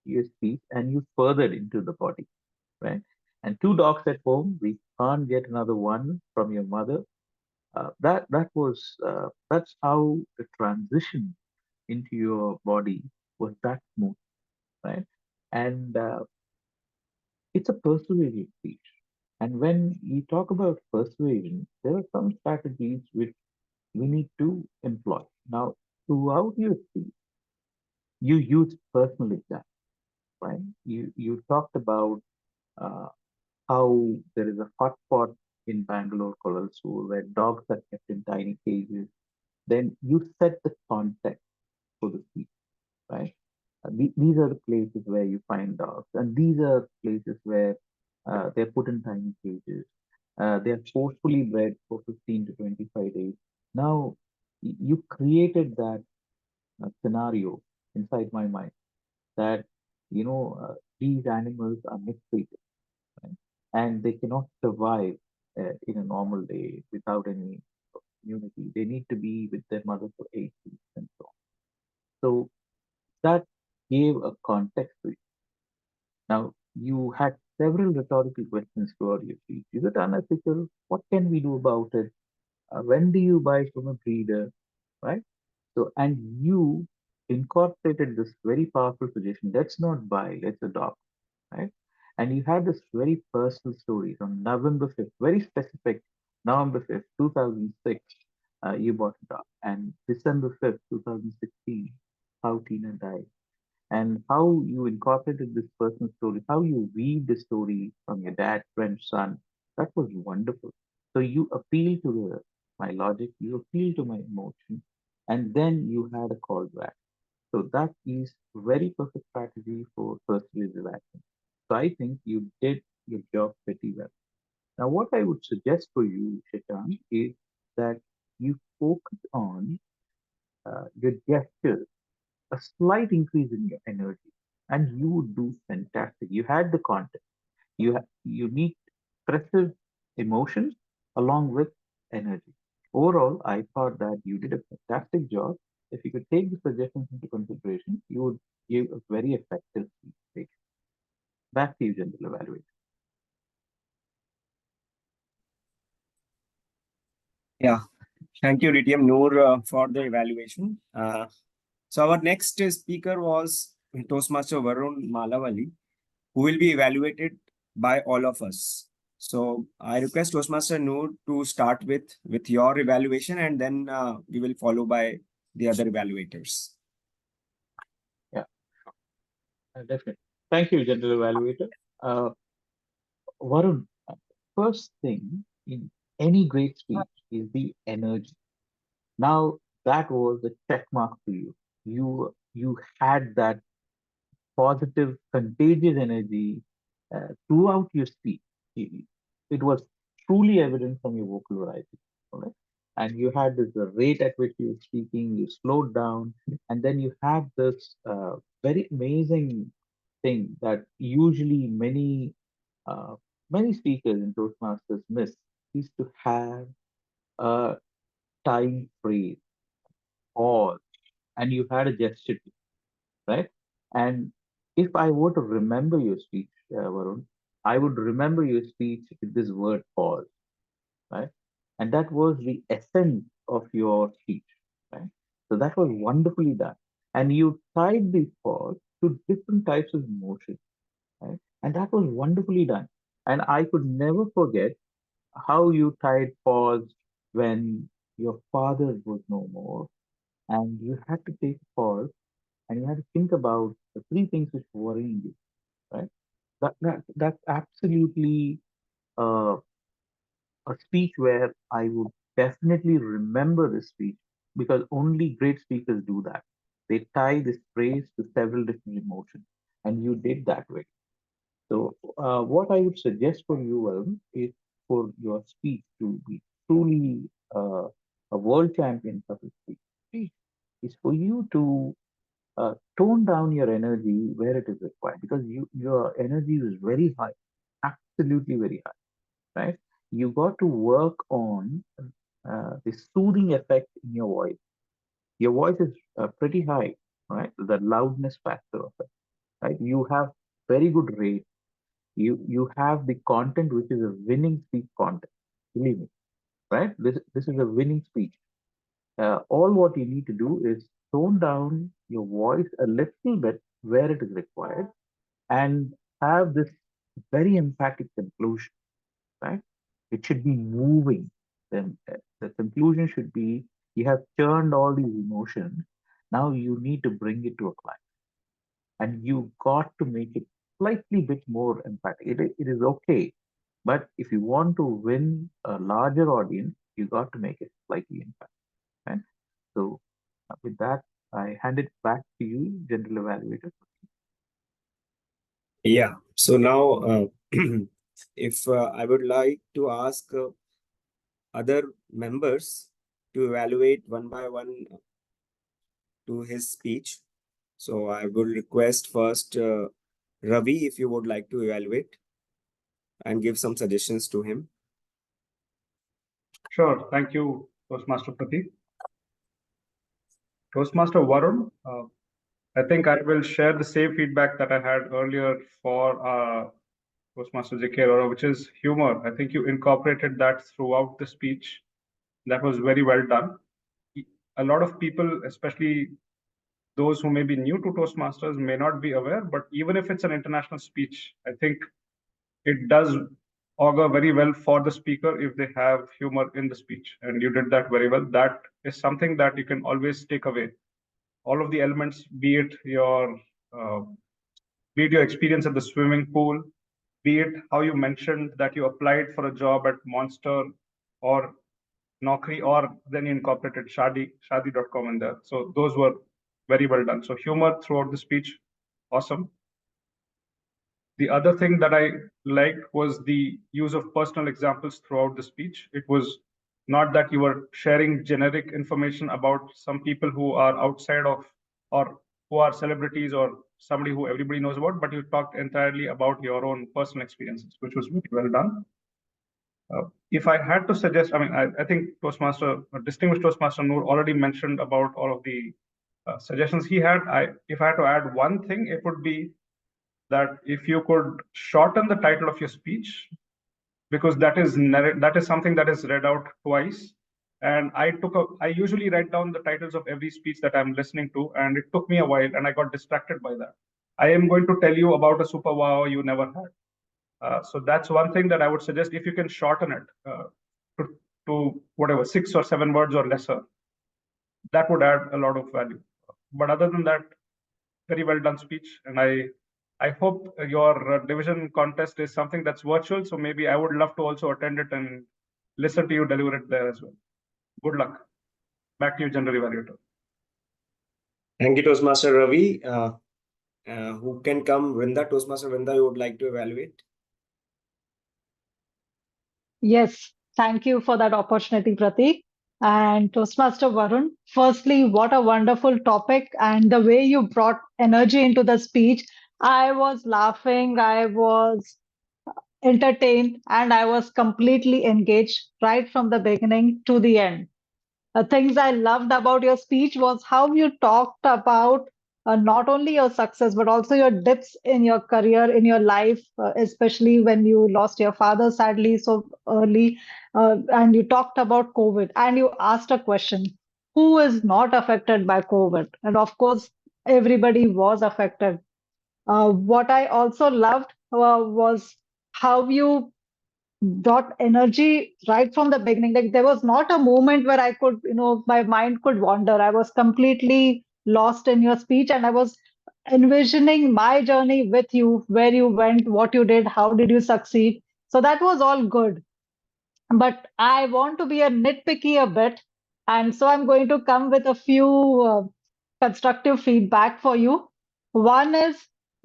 your speech and you furthered into the body, right? And 2 dogs at home, we can't get another one from your mother. That's how the transition into your body was that smooth, right? And it's a persuasive speech. And when we talk about persuasion, there are some strategies which we need to employ. Now, throughout your speech, you use personal examples, right? You talked about uh, how there is a hot pot in Bangalore, Kolalsur, where dogs are kept in tiny cages. Then you set the context for the speech, right? These are the places where you find dogs, and these are places where they're put in tiny cages. They're forcefully bred for 15 to 25 days. Now, you created that scenario inside my mind that, these animals are mistreated, right? And they cannot survive in a normal day without any community. They need to be with their mother for 8 weeks and so on. So that gave a context to it. Now, you had several rhetorical questions throughout your speech. Is it unethical? What can we do about it? When do you buy from a breeder? Right? So, and you incorporated this very powerful suggestion. Let's not buy, let's adopt. Right? And you had this very personal story on November 5th, very specific, November 5th, 2006, you bought a dog. And December 5th, 2016, how Tina died. And how you incorporated this personal story, how you weave the story from your dad, friend, son, that was wonderful. So you appeal to my logic, you appeal to my emotion, and then you had a call back. So that is very perfect strategy for persuasive action. So I think you did your job pretty well. Now, what I would suggest for you, Shashank, is that you focus on your gestures, a slight increase in your energy, and you would do fantastic. You had the content. You need expressive emotions along with energy. Overall, I thought that you did a fantastic job. If you could take the suggestions into consideration, you would give a very effective speech. Back to you, general evaluator. Yeah, thank you, DTM Noor, for the evaluation. So our next speaker was Toastmaster Varun Malavali, who will be evaluated by all of us. So I request Toastmaster Noor to start with your evaluation, and then we will follow by the other evaluators. Yeah, definitely. Thank you, general evaluator. Varun, first thing in any great speech is the energy. Now that was a check mark for you. You had that positive, contagious energy throughout your speech. It was truly evident from your vocal variety. All right? And you had this the rate at which you were speaking, you slowed down, and then you had this very amazing thing that usually many speakers in Toastmasters miss is to have a time phrase, pause, and you had a gesture, right? And if I were to remember your speech, Varun, I would remember your speech with this word pause, right? And that was the essence of your speech, right? So that was wonderfully done. And you tied the pause to different types of emotion, right? And that was wonderfully done. And I could never forget how you tied pause when your father was no more, and you had to take a pause and you had to think about the three things which were worrying you, right? That's absolutely uh, a speech where I would definitely remember this speech because only great speakers do that. They tie this phrase to several different emotions, and you did that way. So, what I would suggest for you, Varun, is for your speech to be truly a world champion of a speech, is for you to tone down your energy where it is required because your energy is very high, absolutely very high, right? You got to work on the soothing effect in your voice. Your voice is pretty high, right? The loudness factor of it, right? You have very good rate. You have the content which is a winning speech content. Believe me, right? This is a winning speech. All what you need to do is tone down your voice a little bit where it is required and have this very emphatic conclusion, right? It should be moving. The conclusion should be You have churned all these emotions. Now you need to bring it to a client, and you got to make it slightly bit more emphatic. It is okay, but if you want to win a larger audience, you got to make it slightly emphatic. Right? So with that, I hand it back to you, General Evaluator. Yeah. So now, if I would like to ask other members to evaluate one by one to his speech. So I would request first Ravi, if you would like to evaluate and give some suggestions to him. Sure. Thank you, Toastmaster Pratik. Toastmaster Varun, I think I will share the same feedback that I had earlier for Toastmaster J.K. Arora, which is humor. I think you incorporated that throughout the speech. That was very well done. A lot of people, especially those who may be new to Toastmasters, may not be aware, but even if it's an international speech, I think it does augur very well for the speaker if they have humor in the speech. And you did that very well. That is something that you can always take away. All of the elements, be it your experience at the swimming pool, be it how you mentioned that you applied for a job at Monster or Naukri, or then you incorporated shadi.com in there. So those were very well done. So humor throughout the speech, awesome. The other thing that I liked was the use of personal examples throughout the speech. It was not that you were sharing generic information about some people who are outside of, or who are celebrities or somebody who everybody knows about, but you talked entirely about your own personal experiences, which was very well done. If I had to suggest, I mean, I think distinguished Toastmaster Noor already mentioned about all of the suggestions he had. If I had to add one thing, it would be that if you could shorten the title of your speech, because that is something that is read out twice. And I usually write down the titles of every speech that I'm listening to, and it took me a while, and I got distracted by that. I am going to tell you about a super wow you never had. So that's one thing that I would suggest. If you can shorten it to whatever 6 or 7 words or lesser, that would add a lot of value. But other than that, very well done speech, and I hope your division contest is something that's virtual. So maybe I would love to also attend it and listen to you deliver it there as well. Good luck. Back to you, General Evaluator. Thank you, Toastmaster Ravi. Who can come? Vrinda, Toastmaster Vrinda, you would like to evaluate? Yes, thank you for that opportunity, Pratik. And Toastmaster Varun, firstly, what a wonderful topic, and the way you brought energy into the speech. I was laughing, I was entertained, and I was completely engaged right from the beginning to the end. The things I loved about your speech was how you talked about not only your success, but also your dips in your career, in your life, especially when you lost your father sadly so early. And you talked about COVID, and you asked a question: who is not affected by COVID? And of course, everybody was affected. What I also loved was how you got energy right from the beginning. Like there was not a moment where I could, my mind could wander. I was completely lost in your speech, and I was envisioning my journey with you, where you went, what you did, how did you succeed. So that was all good. But I want to be a nitpicky a bit. And so I'm going to come with a few constructive feedback for you. One is,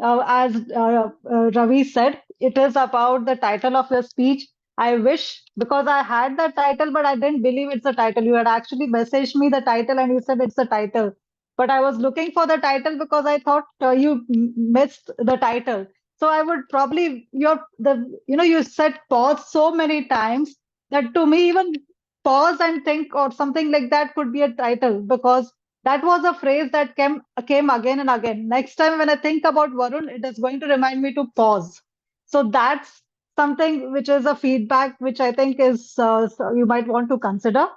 as Ravi said, it is about the title of your speech. I wish, because I had the title, but I didn't believe it's a title. You had actually messaged me the title and you said it's a title. But I was looking for the title because I thought you missed the title. So I would probably, you said pause so many times that to me, even pause and think or something like that could be a title, because that was a phrase that came again and again. Next time when I think about Varun, it is going to remind me to pause. So that's something which is a feedback which I think is so you might want to consider.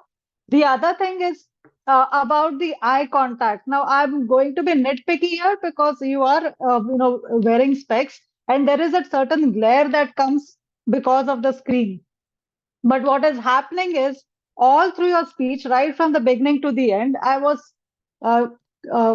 The other thing is about the eye contact. Now I'm going to be nitpicky here because you are wearing specs, and there is a certain glare that comes because of the screen. But what is happening is all through your speech, right from the beginning to the end, I was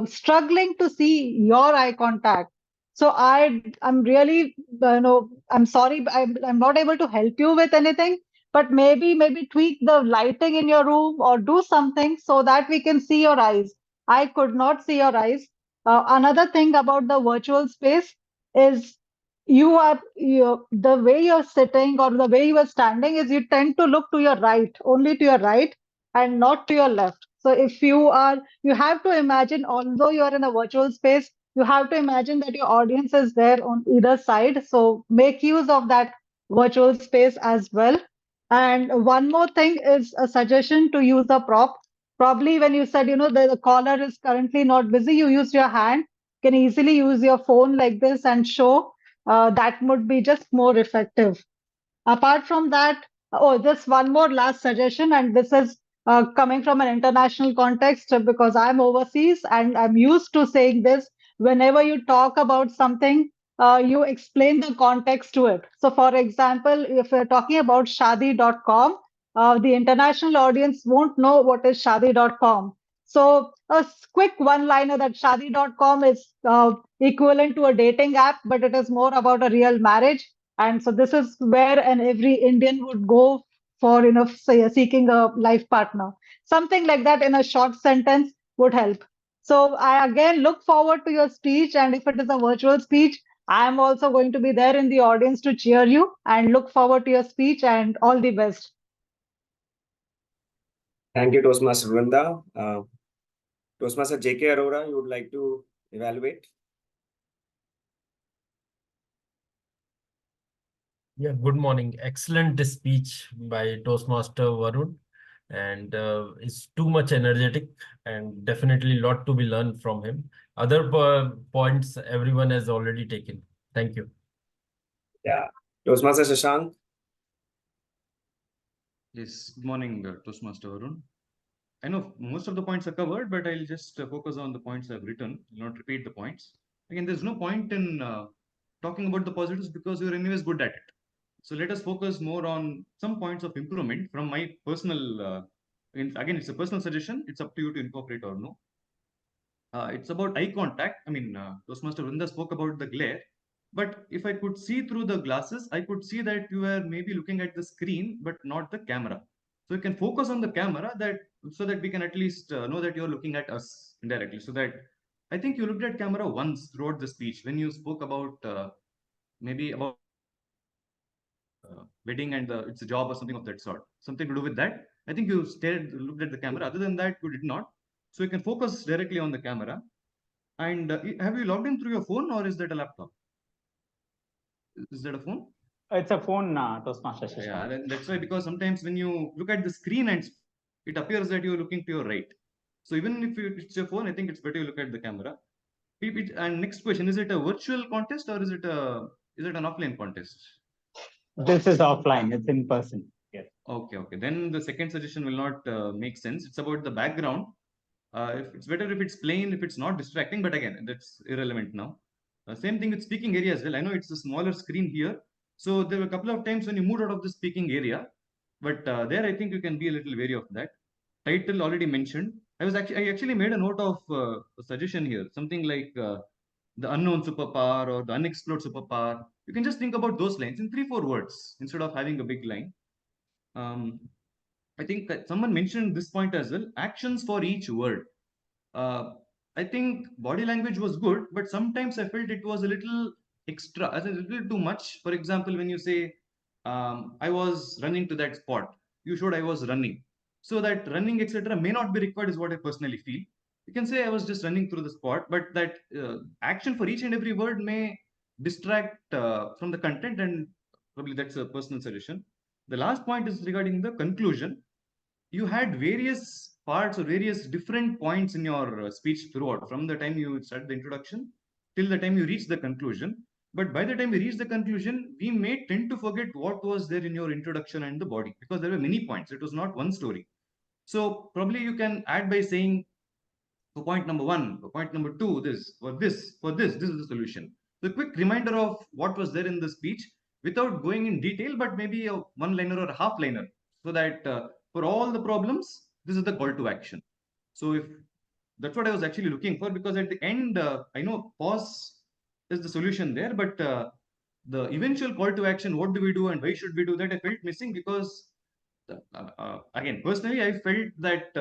struggling to see your eye contact. So I'm really, I'm sorry, but I'm not able to help you with anything, but maybe tweak the lighting in your room or do something so that we can see your eyes. I could not see your eyes. Another thing about the virtual space is the way you're sitting or the way you are standing is you tend to look to your right, only to your right and not to your left. So if you have to imagine, although you are in a virtual space, you have to imagine that your audience is there on either side. So make use of that virtual space as well. And one more thing is a suggestion to use a prop. Probably when you said, the caller is currently not busy, you use your hand, can easily use your phone like this and show. That would be just more effective. Apart from that, just one more last suggestion, and this is coming from an international context because I'm overseas and I'm used to saying this. Whenever you talk about something, you explain the context to it. So, for example, if we're talking about shadi.com, the international audience won't know what is shadi.com. So, a quick one-liner that shadi.com is equivalent to a dating app, but it is more about a real marriage. And so this is where every Indian would go for, say, seeking a life partner. Something like that in a short sentence would help. So I again look forward to your speech. And if it is a virtual speech, I am also going to be there in the audience to cheer you and look forward to your speech and all the best. Thank you, Toastmaster Vrinda. Toastmaster J.K. Arora, you would like to evaluate? Yeah, good morning. Excellent speech by Toastmaster Varun, and it's too much energetic and definitely a lot to be learned from him. Other points everyone has already taken. Thank you. Yeah. Toastmaster Shashank? Yes, good morning, Toastmaster Varun. I know most of the points are covered, but I'll just focus on the points I've written, not repeat the points. Again, there's no point in talking about the positives because you're anyways good at it. So let us focus more on some points of improvement from my personal, again, it's a personal suggestion. It's up to you to incorporate or no. It's about eye contact. I mean, Toastmaster Vrinda spoke about the glare, but if I could see through the glasses, I could see that you were maybe looking at the screen, but not the camera. So you can focus on the camera so that we can at least know that you're looking at us indirectly. So that I think you looked at camera once throughout the speech when you spoke about maybe about wedding and it's a job or something of that sort, something to do with that. I think you looked at the camera. Other than that, you did not. So you can focus directly on the camera. And have you logged in through your phone or is that a laptop? Is that a phone? It's a phone, Toastmaster. Yeah, that's why, because sometimes when you look at the screen and it appears that you're looking to your right. So even if it's your phone, I think it's better you look at the camera. And next question, is it a virtual contest or is it an offline contest? This is offline, it's in person. Yes. Okay. Then the second suggestion will not make sense. It's about the background. If it's better if it's plain, if it's not distracting, but again, that's irrelevant now. Same thing with speaking area as well. I know it's a smaller screen here. So there were a couple of times when you moved out of the speaking area, but there I think you can be a little wary of that. Title already mentioned. I actually made a note of a suggestion here, something like the unknown superpower or the unexplored superpower. You can just think about those lines in 3-4 words instead of having a big line. I think that someone mentioned this point as well. Actions for each word. I think body language was good, but sometimes I felt it was a little extra, as a little too much. For example, when you say, I was running to that spot, you showed I was running. So that running, etc., may not be required, is what I personally feel. You can say I was just running through the spot, but that action for each and every word may distract from the content, and probably that's a personal suggestion. The last point is regarding the conclusion. You had various parts or various different points in your speech throughout, from the time you started the introduction till the time you reach the conclusion. But by the time we reach the conclusion, we may tend to forget what was there in your introduction and the body, because there were many points. It was not one story. So probably you can add by saying, for point number 1, for point number 2, this is the solution. The quick reminder of what was there in the speech without going in detail, but maybe a one-liner or a half-liner, so that For all the problems, this is the call to action. So if that's what I was actually looking for, because at the end, I know pause is the solution there, but the eventual call to action, what do we do and why should we do that, I felt missing, because again, personally, I felt that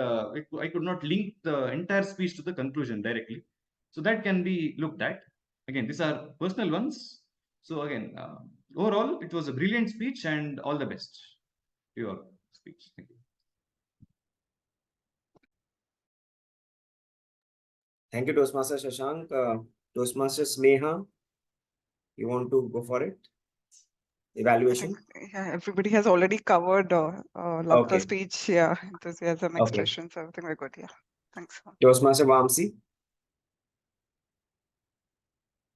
I could not link the entire speech to the conclusion directly. So that can be looked at. Again, these are personal ones. So again, overall, it was a brilliant speech and all the best to your speech. Thank you. Thank you, Toastmaster Shashank. Toastmaster Sneha, you want to go for it? Evaluation? Yeah, everybody has already covered loved the speech, yeah, enthusiasm, expressions, everything very good. Yeah, thanks. Toastmaster Vamsi?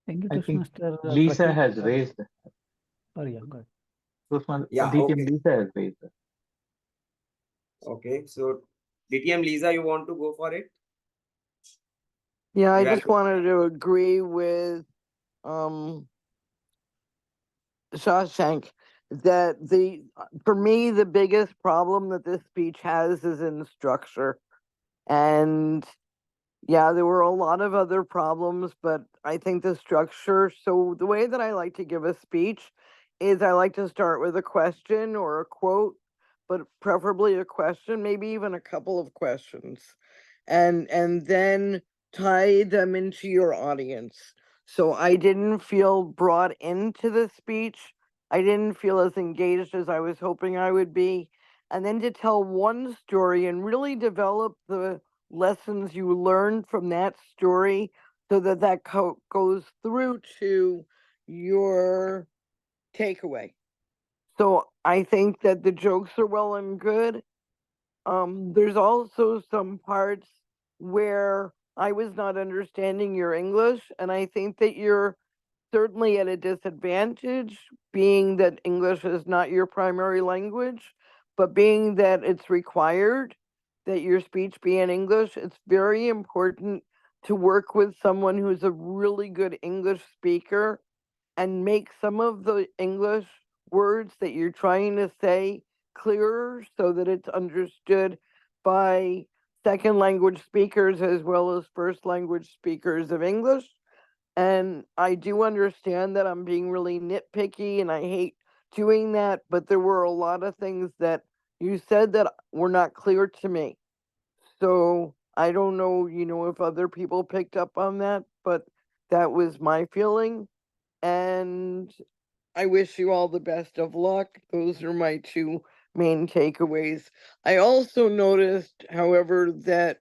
Thank you, I think Toastmaster Lisa Pratik. has raised. Oh, yeah, good. Toastmaster Yeah, DTM okay. Lisa has raised. Okay, so DTM Lisa, you want to go for it? Yeah, I just Evaluation? wanted to agree with Shawshank that for me the biggest problem that this speech has is in structure. And yeah, there were a lot of other problems, but I think the structure, so the way that I like to give a speech is I like to start with a question or a quote, but preferably a question, maybe even a couple of questions, and then tie them into your audience. So I didn't feel brought into the speech. I didn't feel as engaged as I was hoping I would be. And then to tell one story and really develop the lessons you learn from that story so that goes through to your takeaway. So I think that the jokes are well and good. There's also some parts where I was not understanding your English, and I think that you're certainly at a disadvantage, being that English is not your primary language, but being that it's required that your speech be in English, it's very important to work with someone who's a really good English speaker and make some of the English words that you're trying to say clearer so that it's understood by second language speakers as well as first language speakers of English. And I do understand that I'm being really nitpicky and I hate doing that, but there were a lot of things that you said that were not clear to me. So I don't know, if other people picked up on that, but that was my feeling. And I wish you all the best of luck. Those are my two main takeaways. I also noticed, however, that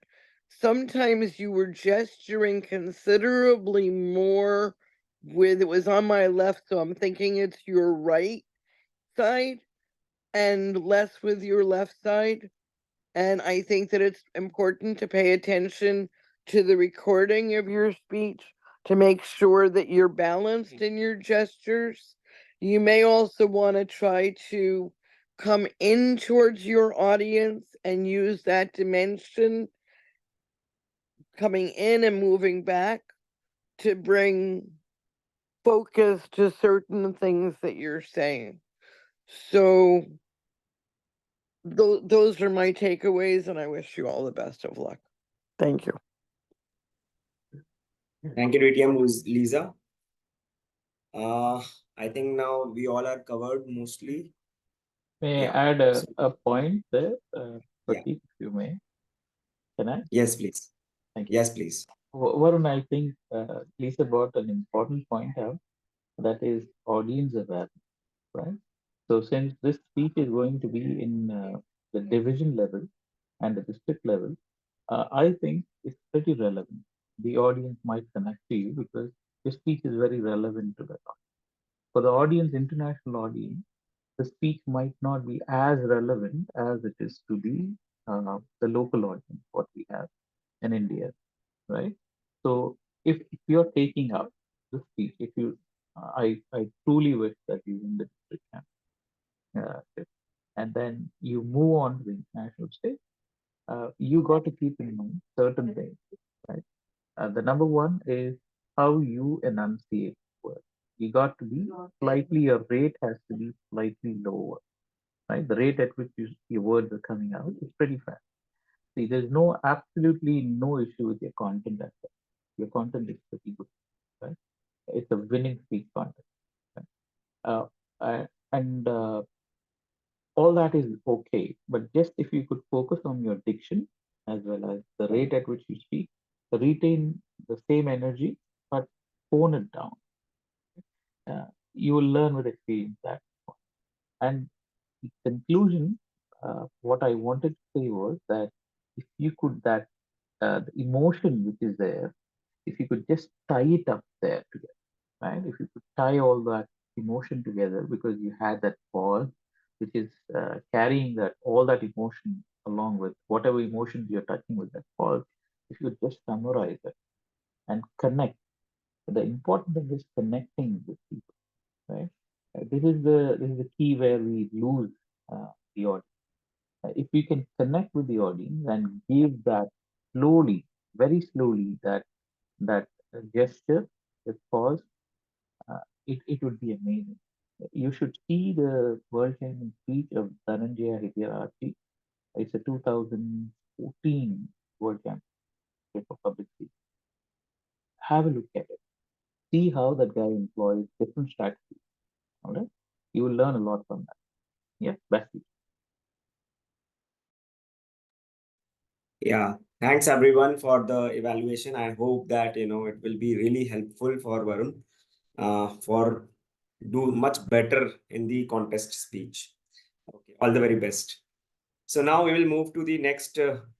sometimes you were gesturing considerably more it was on my left, so I'm thinking it's your right side, and less with your left side. And I think that it's important to pay attention to the recording of your speech to make sure that you're balanced in your gestures. You may also want to try to come in towards your audience and use that dimension, coming in and moving back, to bring focus to certain things that you're saying. So those are my takeaways, and I wish you all the best of luck. Thank you. Thank you, DTM Lisa. I think now we all are covered mostly. May I add a point there, Pratik, if you may? Can I? Yes, please. Thank you. Yes, please. Varun, I think Lisa brought an important point out, that is audience awareness, right? So since this speech is going to be in the division level and the district level, I think it's pretty relevant. The audience might connect to you because your speech is very relevant to that. For the audience, international audience, the speech might not be as relevant as it is to the local audience, what we have in India, right? So if you're taking up the speech, if you, I truly wish that you win the district championship, and then you move on to the international stage, you got to keep in mind certain things, right? The number one is how you enunciate words. You got to be slightly, your rate has to be slightly lower, right? right? The rate at which your words are coming out is pretty fast. See, there's absolutely no issue with your content as well. Your content is pretty good, right? It's a winning speech contest, right? And all that is okay, but just if you could focus on your diction as well as the rate at which you speak, retain the same energy, but tone it down. You will learn with experience that. And the conclusion, what I wanted to say was that if you could, the emotion which is there, if you could just tie it up there together, right? If you could tie all that emotion together, because you had that pause, which is carrying all that emotion along with whatever emotions you're touching with that pause, if you could just summarize it and connect. The important thing is connecting with people, right? This is the key where we lose the audience. If we can connect with the audience and give that slowly, very slowly, that gesture, that pause, it would be amazing. You should see the world champion speech of Dhananjaya Hidayarati. It's a 2014 world championship for public speaking. Have a look at it. See how that guy employs different strategies. All right, you will learn a lot from that. Yeah, best. Yeah, thanks everyone for the evaluation. I hope that it will be really helpful for Varun for do much better in the contest speech. Okay, all the very best. So now we will move to the next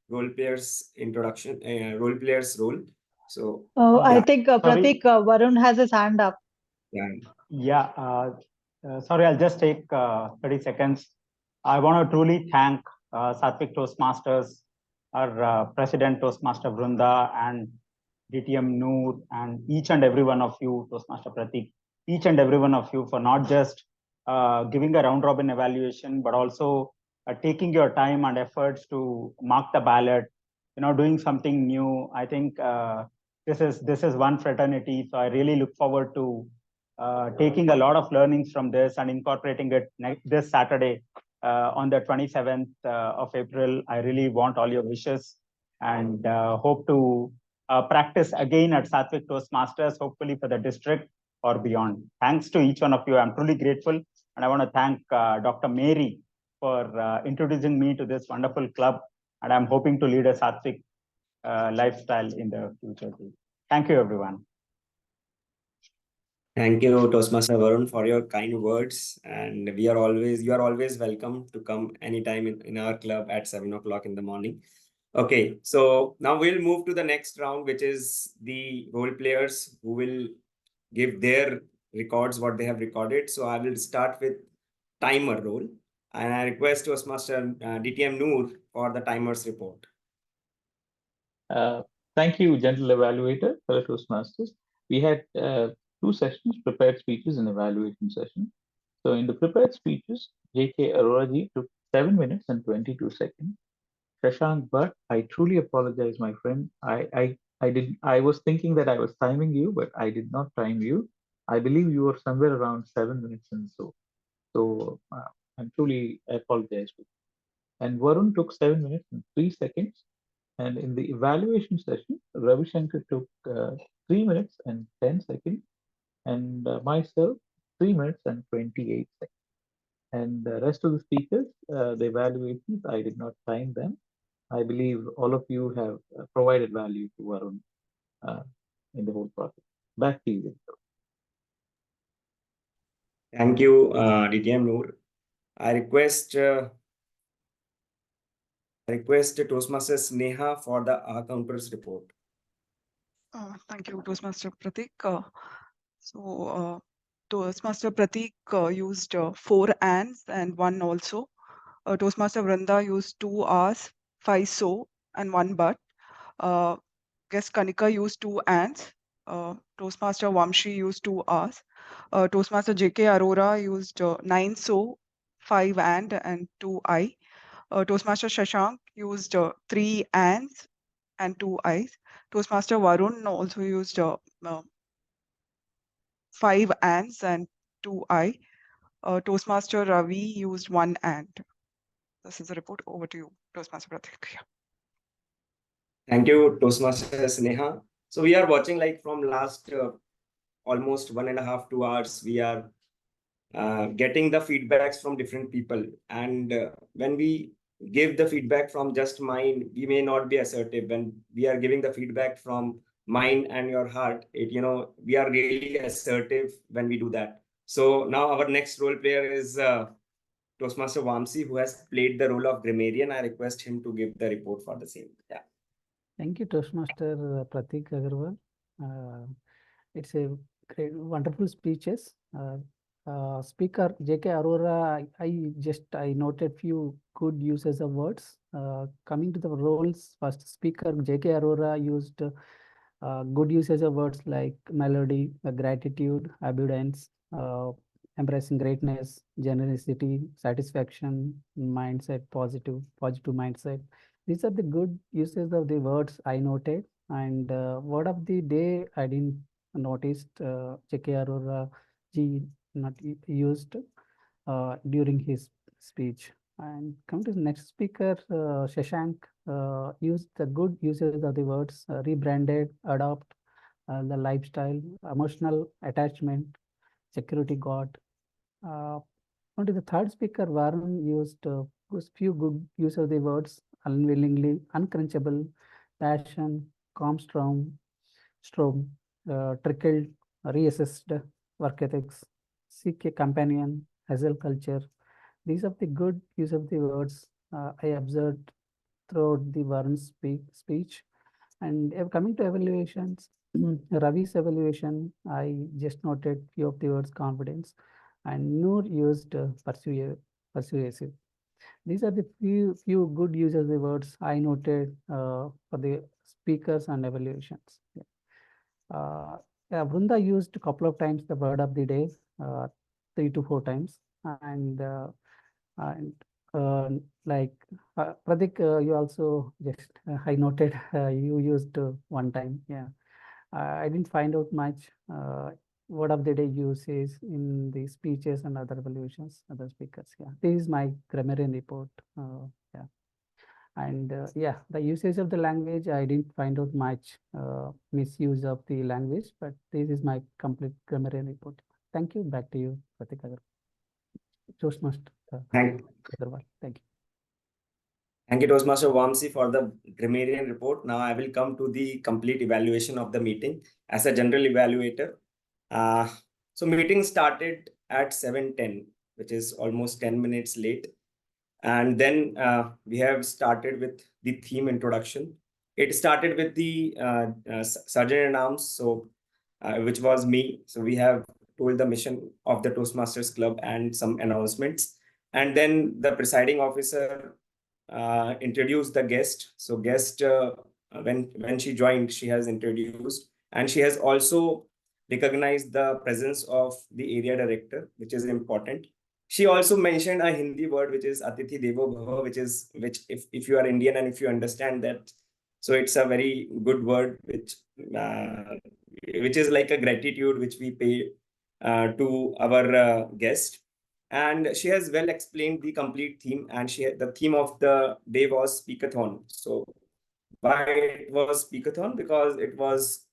role players introduction, role players role. So I think Pratik, Varun has his hand up. Sorry, I'll just take 30 seconds. I want to truly thank Sattvic Toastmasters, our President Toastmaster Vrunda, and DTM Noor, and each and every one of you, Toastmaster Pratik, each and every one of you for not just giving a round robin evaluation, but also taking your time and efforts to mark the ballot, doing something new. I think this is one fraternity. So I really look forward to taking a lot of learnings from this and incorporating it this Saturday on the 27th of April. I really want all your wishes and hope to practice again at Sattvic Toastmasters, hopefully for the district or beyond. Thanks to each one of you. I'm truly grateful. And I want to thank Dr. Mary for introducing me to this wonderful club. And I'm hoping to lead a Sattvic lifestyle in the future too. Thank you, everyone. Thank you, Toastmaster Varun, for your kind words. And you are always welcome to come anytime in our club at 7 o'clock in the morning. Okay, so now we'll move to the next round, which is the role players who will give their records, what they have recorded. So I will start with timer role. And I request Toastmaster DTM Noor for the timer's report. Thank you, General Evaluator, fellow Toastmasters. We had 2 sessions, prepared speeches and evaluation session. So in the prepared speeches, J.K. Aroraji took 7 minutes and 22 seconds. Shashank Bhatt, I truly apologize, my friend. I was thinking that I was timing you, but I did not time you. I believe you were somewhere around 7 minutes and so. So I'm truly apologize. And Varun took 7 minutes and 3 seconds. And in the evaluation session, Ravi Shankar took 3 minutes and 10 seconds. And myself, 3 minutes and 28 seconds. And the rest of the speakers, the evaluations, I did not time them. I believe all of you have provided value to Varun in the whole process. Back to you. Thank you, DTM Noor. I request Toastmasters Neha for the counters report. Thank you, Toastmaster Pratik. Toastmaster Pratik used 4 ands and 1 also. Toastmaster Vrunda used 2 R's, 5 so, and 1 but. Guest Kanika used 2 ands. Toastmaster Vamshi used 2 R's. Toastmaster JK Arora used 9 so, 5 and 2 I. Toastmaster Shashank used 3 ands and 2 I's. Toastmaster Varun also used 5 ands and 2 I. Toastmaster Ravi used 1 and. This is the report. Over to you, Toastmaster Pratik. Yeah. Thank you, Toastmaster Sneha. So we are watching like from last almost 1.5 2 hours. We are getting the feedbacks from different people, and when we give the feedback from just mind, we may not be assertive. When we are giving the feedback from mind and your heart, we are really assertive when we do that. So now our next role player is Toastmaster Vamsi, who has played the role of grammarian. I request him to give the report for the same. Yeah. Thank you, Toastmaster Pratik Agarwal. It's a great, wonderful speeches. Speaker J.K. Arora, I noted few good uses of words. Coming to the roles, first speaker J.K. Arora used good uses of words like melody, gratitude, abundance, embracing greatness, generosity, satisfaction, mindset, positive mindset. These are the good uses of the words I noted. And word of the day, I didn't noticed J.K. Arora ji not used during his speech. And come to the next speaker, Shashank used the good uses of the words rebranded, adopt, the lifestyle, emotional attachment, security guard. On to the third speaker, Varun used few good use of the words unwillingly, uncrunchable, passion, calm storm, trickled, reassessed, work ethics, seek a companion, hustle culture. These are the good use of the words I observed throughout the Varun's speech. And coming to evaluations, Ravi's evaluation, I just noted few of the words confidence, and Noor used persuasive. These are the few good uses of the words I noted for the speakers and evaluations. Vrunda used a couple of times the word of the day, 3 to 4 times, and like Pratik, you also just I noted you used 1 time. Yeah, I didn't find out much word of the day uses in the speeches and other evaluations, other speakers. Yeah, this is my grammarian report. Yeah. And yeah, the usage of the language, I didn't find out much misuse of the language, but this is my complete grammarian report. Thank you. Back to you, Pratik Agarwal. Toastmaster. Thank you. Thank you, Toastmaster Vamsi, for the grammarian report. Now I will come to the complete evaluation of the meeting as a general evaluator. So meeting started at 7:10, which is almost 10 minutes late. And then we have started with the theme introduction. It started with the Sergeant-in-Arms, so which was me. So we have told the mission of the Toastmasters Club and some announcements. And then the presiding officer introduced the guest. So guest, when she joined, she has introduced, and she has also recognized the presence of the area director, which is important. She also mentioned a Hindi word, which is Atithi Devo Bhava, which if you are Indian and if you understand that, so it's a very good word, which is like a gratitude which we pay to our guest. And she has well explained the complete theme, and the theme of the day was Speakathon. So why it was Speakathon? Because it was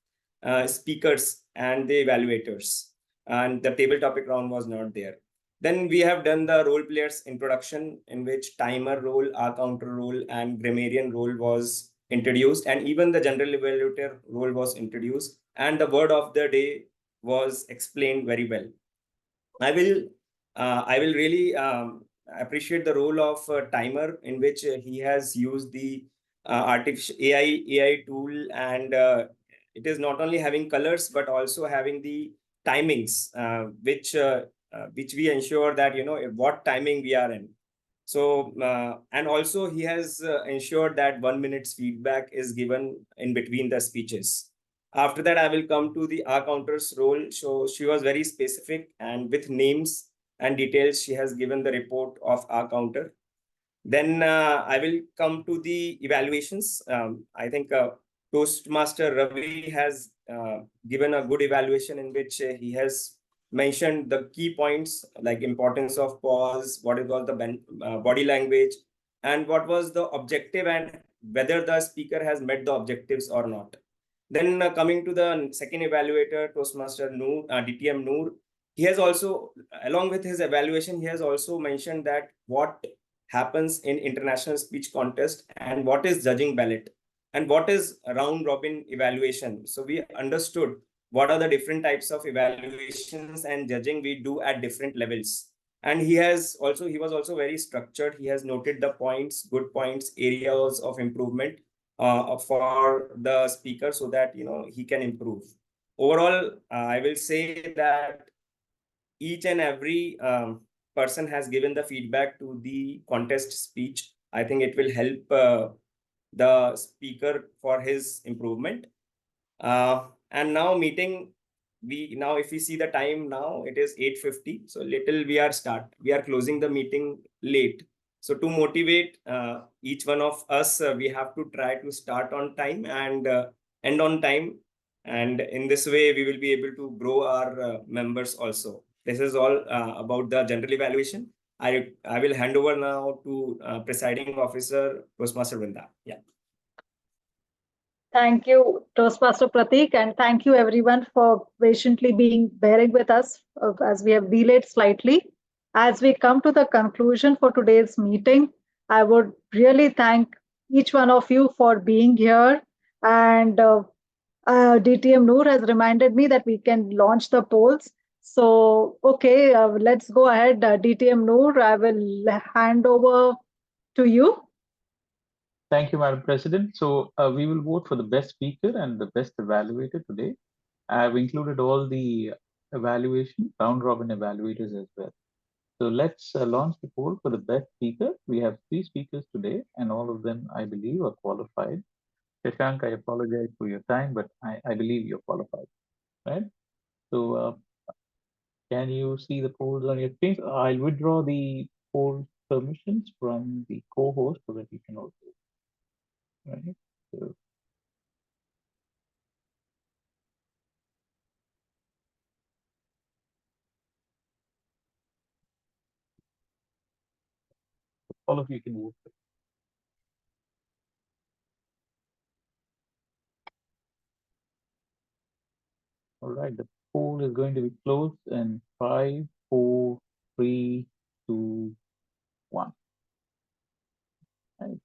speakers and the evaluators, and the table topic round was not there. Then we have done the role players introduction, in which timer role, R counter role, and grammarian role was introduced, and even the general evaluator role was introduced, and the word of the day was explained very well. I will really appreciate the role of timer, in which he has used the artificial AI tool, and it is not only having colors but also having the timings, which we ensure that what timing we are in. So and also he has ensured that 1 minute's feedback is given in between the speeches. After that, I will come to the R counter's role. So she was very specific, and with names and details, she has given the report of R counter. Then I will come to the evaluations. I think Toastmaster Ravi has given a good evaluation, in which he has mentioned the key points like importance of pause, what is called the body language, and what was the objective and whether the speaker has met the objectives or not. Then coming to the second evaluator, Toastmaster Noor, DTM Noor, he has also, along with his evaluation, he has also mentioned that what happens in international speech contest and what is judging ballot and what is round robin evaluation. So we understood what are the different types of evaluations and judging we do at different levels. And he was also very structured. He has noted the points, good points, areas of improvement for the speaker so that he can improve. Overall, I will say that each and every person has given the feedback to the contest speech. I think it will help the speaker for his improvement. And now if we see the time now, it is 8:50. So little we are closing the meeting late. So to motivate each one of us, we have to try to start on time and end on time. And in this way, we will be able to grow our members also. This is all about the general evaluation. I will hand over now to presiding officer, Toastmaster Vrinda. Yeah. Thank you, Toastmaster Pratik, and thank you everyone for patiently bearing with us as we have delayed slightly. As we come to the conclusion for today's meeting, I would really thank each one of you for being here. And DTM Noor has reminded me that we can launch the polls. So, okay, let's go ahead. DTM Noor, I will hand over to you. Thank you, Madam President. So we will vote for the best speaker and the best evaluator today. I've included all the round robin evaluators as well. So let's launch the poll for the best speaker. We have 3 speakers today, and all of them, I believe, are qualified. Shashank, I apologize for your time, but I believe you're qualified, right? So can you see the polls on your screen? I'll withdraw the poll permissions from the co-host so that you can also, right? So, all of you can vote. All right, the poll is going to be closed in 5, 4, 3, 2, 1. Right.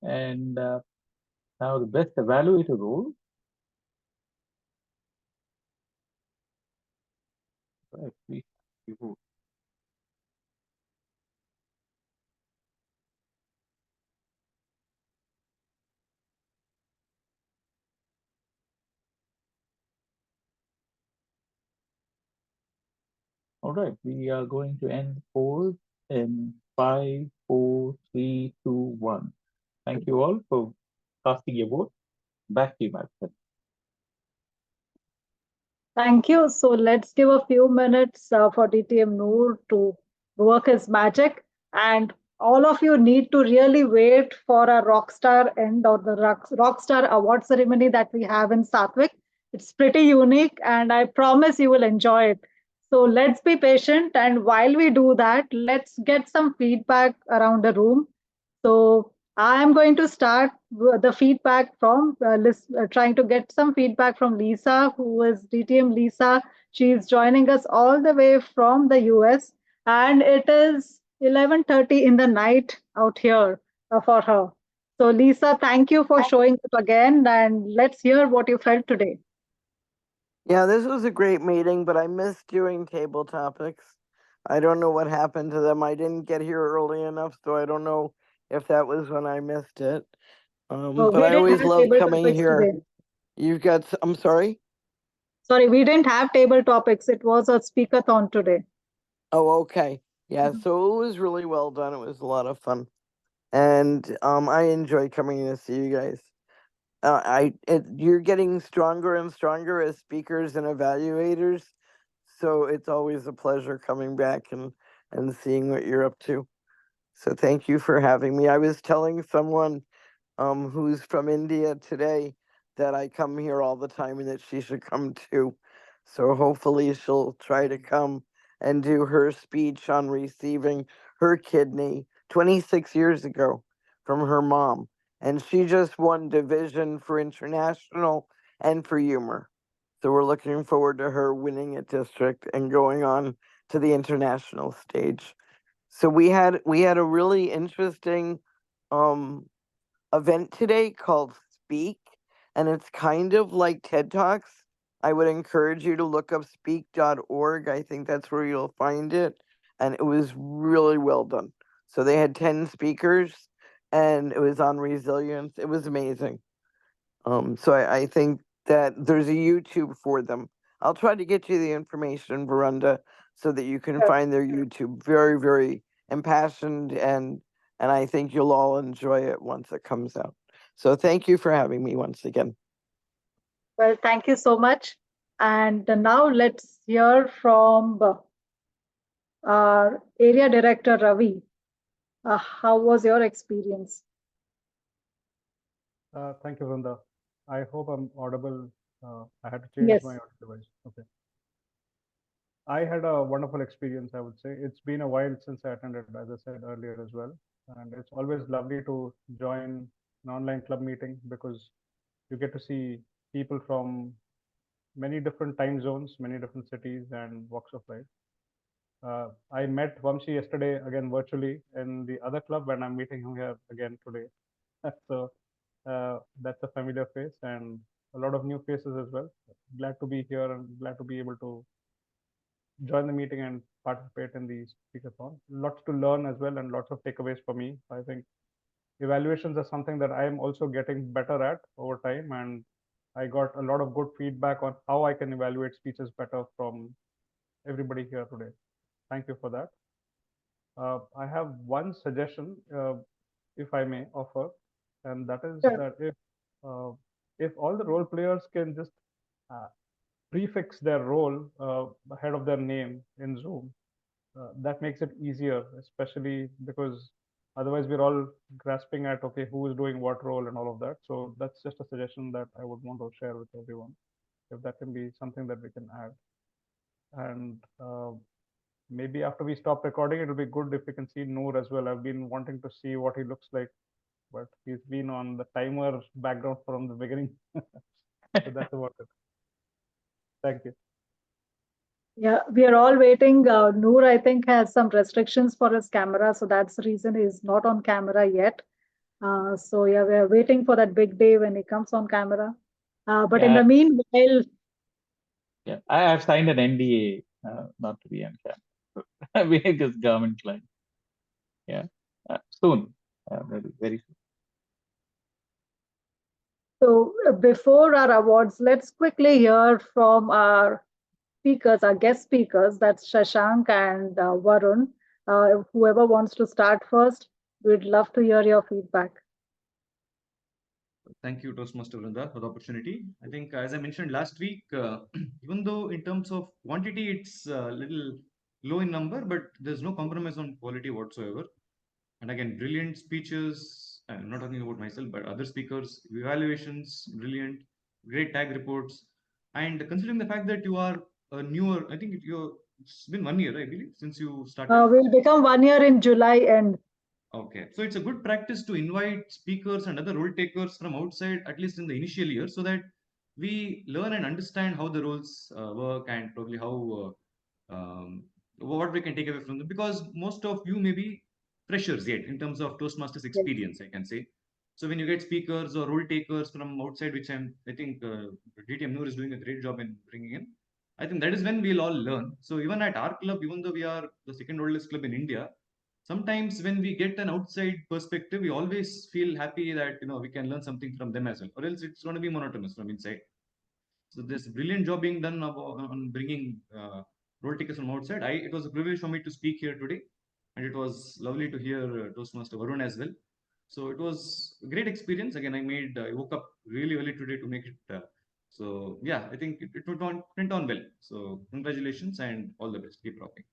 And now the best evaluator role. Right, please vote. All right, we are going to end the poll in 5, 4, 3, 2, 1. Thank you all for casting your vote. Back to you, Madam. Thank you. So let's give a few minutes for DTM Noor to work his magic. And all of you need to really wait for a rockstar end or the rockstar award ceremony that we have in Sattvic. It's pretty unique and I promise you will enjoy it. So let's be patient. And while we do that, let's get some feedback around the room. So I am going to start the feedback from trying to get some feedback from Lisa, who is DTM Lisa. She is joining us all the way from the US, and it is 11:30 in the night out here for her. So Lisa, thank you for showing up again, and let's hear what you felt today. Yeah, this was a great meeting, but I missed doing table topics. I don't know what happened to them. I didn't get here early enough, so I don't know if that was when I missed it. But I always love coming here. Today. You've got, I'm sorry? Sorry, we didn't have table topics. It was a speakathon today. Oh, okay. Yeah, so it was really well done. It was a lot of fun. And I enjoy coming to see you guys. You're getting stronger and stronger as speakers and evaluators. So it's always a pleasure coming back and seeing what you're up to. So thank you for having me. I was telling someone who's from India today that I come here all the time and that she should come too. So hopefully she'll try to come and do her speech on receiving her kidney 26 years ago from her mom. And she just won division for international and for humor. So we're looking forward to her winning a district and going on to the international stage. So we had a really interesting event today called Speak, and it's kind of like TED Talks. I would encourage you to look up speak.org. I think that's where you'll find it. And it was really well done. So they had 10 speakers and it was on resilience. It was amazing. So I think that there's a YouTube for them. I'll try to get you the information, Verunda, so that you can Sure. find their YouTube. Very, very impassioned, and I think you'll all enjoy it once it comes out. So thank you for having me once again. Well, thank you so much. And now let's hear from our area director, Ravi. How was your experience? Thank you, Vrunda. I hope I'm audible. I had to change Yes. my audio device. Okay. I had a wonderful experience, I would say. It's been a while since I attended, as I said earlier as well. And it's always lovely to join an online club meeting because you get to see people from many different time zones, many different cities and walks of life. I met Vamshi yesterday again virtually in the other club, and I'm meeting him here again today. So that's a familiar face and a lot of new faces as well. Glad to be here and glad to be able to join the meeting and participate in the speakathon. Lots to learn as well and lots of takeaways for me. I think evaluations are something that I am also getting better at over time, and I got a lot of good feedback on how I can evaluate speeches better from everybody here today. Thank you for that. I have one suggestion, if I may offer, and that is Sure. that if all the role players can just prefix their role ahead of their name in Zoom, that makes it easier, especially because otherwise we're all grasping at, okay, who is doing what role and all of that. So that's just a suggestion that I would want to share with everyone, if that can be something that we can add. And maybe after we stop recording, it'll be good if we can see Noor as well. I've been wanting to see what he looks like, but he's been on the timer background from the beginning. So that's about it. Thank you. Yeah, we are all waiting. Noor, I think, has some restrictions for his camera, so that's the reason he's not on camera yet. So yeah, we are waiting for that big day when he comes on camera. But in Yeah. the meanwhile, Yeah, I have signed an NDA not to be on camera. We have just government client. Yeah, soon, very, very soon. so before our awards, let's quickly hear from our speakers, our guest speakers. That's Shashank and Varun. Whoever wants to start first, we'd love to hear your feedback. Thank you, Toastmaster Vrinda, for the opportunity. I think, as I mentioned last week, even though in terms of quantity, it's a little low in number, but there's no compromise on quality whatsoever. And again, brilliant speeches. I'm not talking about myself, but other speakers, evaluations, brilliant, great tag reports. And considering the fact that you are a newer, I think it's been 1 year, I believe, since you started. We'll become 1 year in July end. Okay, so it's a good practice to invite speakers and other role takers from outside, at least in the initial year, so that we learn and understand how the roles work and probably how what we can take away from them. Because most of you may be freshers yet in terms of Toastmasters experience, I can say. So when you get speakers or role takers from outside, which I think DTM Noor is doing a great job in bringing in. I think that is when we'll all learn. So even at our club, even though we are the second oldest club in India, sometimes when we get an outside perspective, we always feel happy that we can learn something from them as well, or else it's going to be monotonous from inside. So there's a brilliant job being done on bringing role takers from outside. It was a privilege for me to speak here today, and it was lovely to hear Toastmaster Varun as well. So it was a great experience. Again, I woke up really early today to make it. So yeah, I think it went on well. So congratulations and all the best. Keep rocking.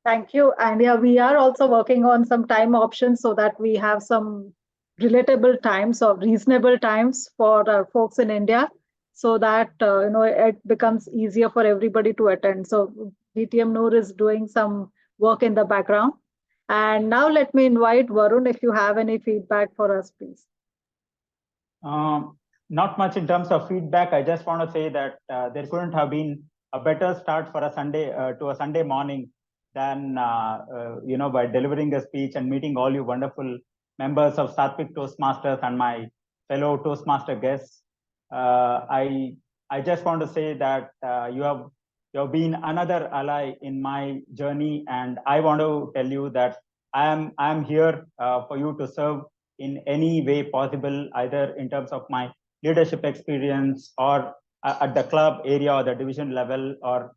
Thank you. And yeah, we are also working on some time options so that we have some relatable times or reasonable times for our folks in India. so that it becomes easier for everybody to attend. So DTM Noor is doing some work in the background. And now let me invite Varun, if you have any feedback for us, please. Not much in terms of feedback. I just want to say that there couldn't have been a better start for a Sunday morning than by delivering a speech and meeting all you wonderful members of Sattvic Toastmasters and my fellow Toastmaster guests. I just want to say that you have been another ally in my journey, and I want to tell you that I am here for you to serve in any way possible, either in terms of my leadership experience or at the club area or the division level, or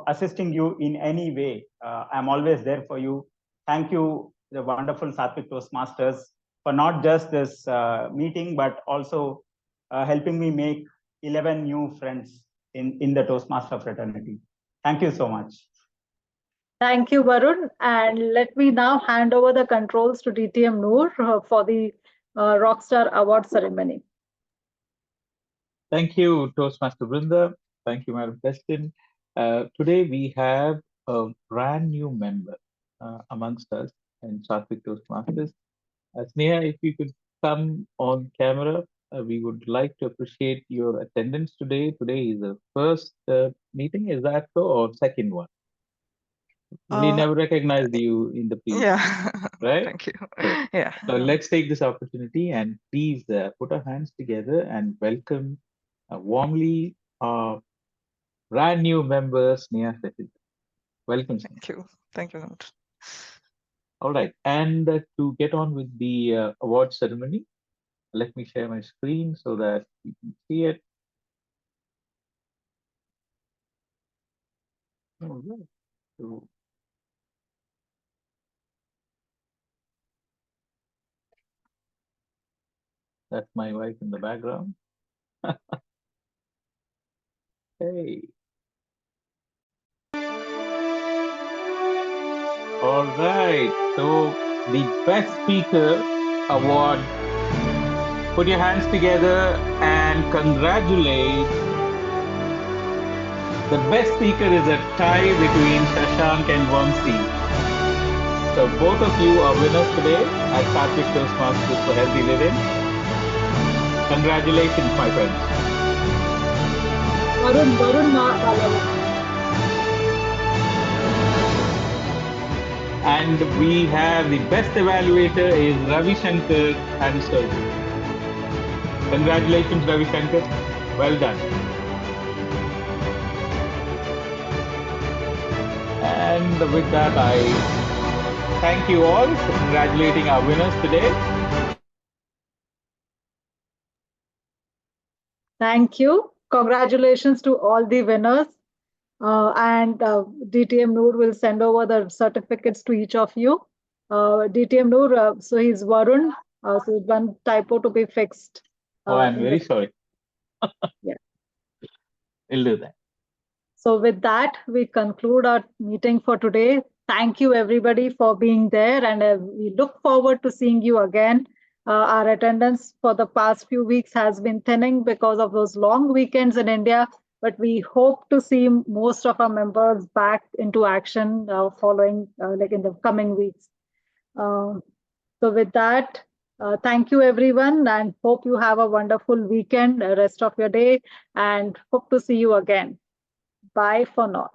assisting you in any way. I'm always there for you. Thank you, the wonderful Sattvic Toastmasters, for not just this meeting, but also helping me make 11 new friends in the Toastmaster fraternity. Thank you so much. Thank you, Varun. And let me now hand over the controls to DTM Noor for the Rockstar Award ceremony. Thank you, Toastmaster Vrinda. Thank you, Madam President. Today we have a brand new member amongst us in Sattvic Toastmasters. Sneha, if you could come on camera, we would like to appreciate your attendance today. Today is the first meeting, is that so, or second one? We never recognized you in the previous, Yeah. right? Thank you. So, Yeah. so let's take this opportunity and please put our hands together and welcome warmly our brand new member, Sneha Sattvic. Welcome. Thank you. Thank you so much. All right, and to get on with the award ceremony, let me share my screen so that you can see it. All right. So, that's my wife in the background. Hey. All right. So the Best Speaker Award. Put your hands together and congratulate. The best speaker is a tie between Shashank and Vamsi. So both of you are winners today at Sattvic Toastmasters for Healthy Living. Congratulations, my friends. Varun, and we have the best evaluator is Ravi Shankar and Surgeon. Congratulations, Ravi Shankar. Well done. And with that, I thank you all for congratulating our winners today. Thank you. Congratulations to all the winners. And DTM Noor will send over the certificates to each of you. DTM Noor, so he's Varun. So one typo to be fixed. I'm very sorry. Yeah. We'll do that. So with that, we conclude our meeting for today. Thank you, everybody, for being there. And we look forward to seeing you again. Our attendance for the past few weeks has been thinning because of those long weekends in India. But we hope to see most of our members back into action following like in the coming weeks. So with that, thank you, everyone, and hope you have a wonderful weekend, rest of your day, and hope to see you again. Bye for now.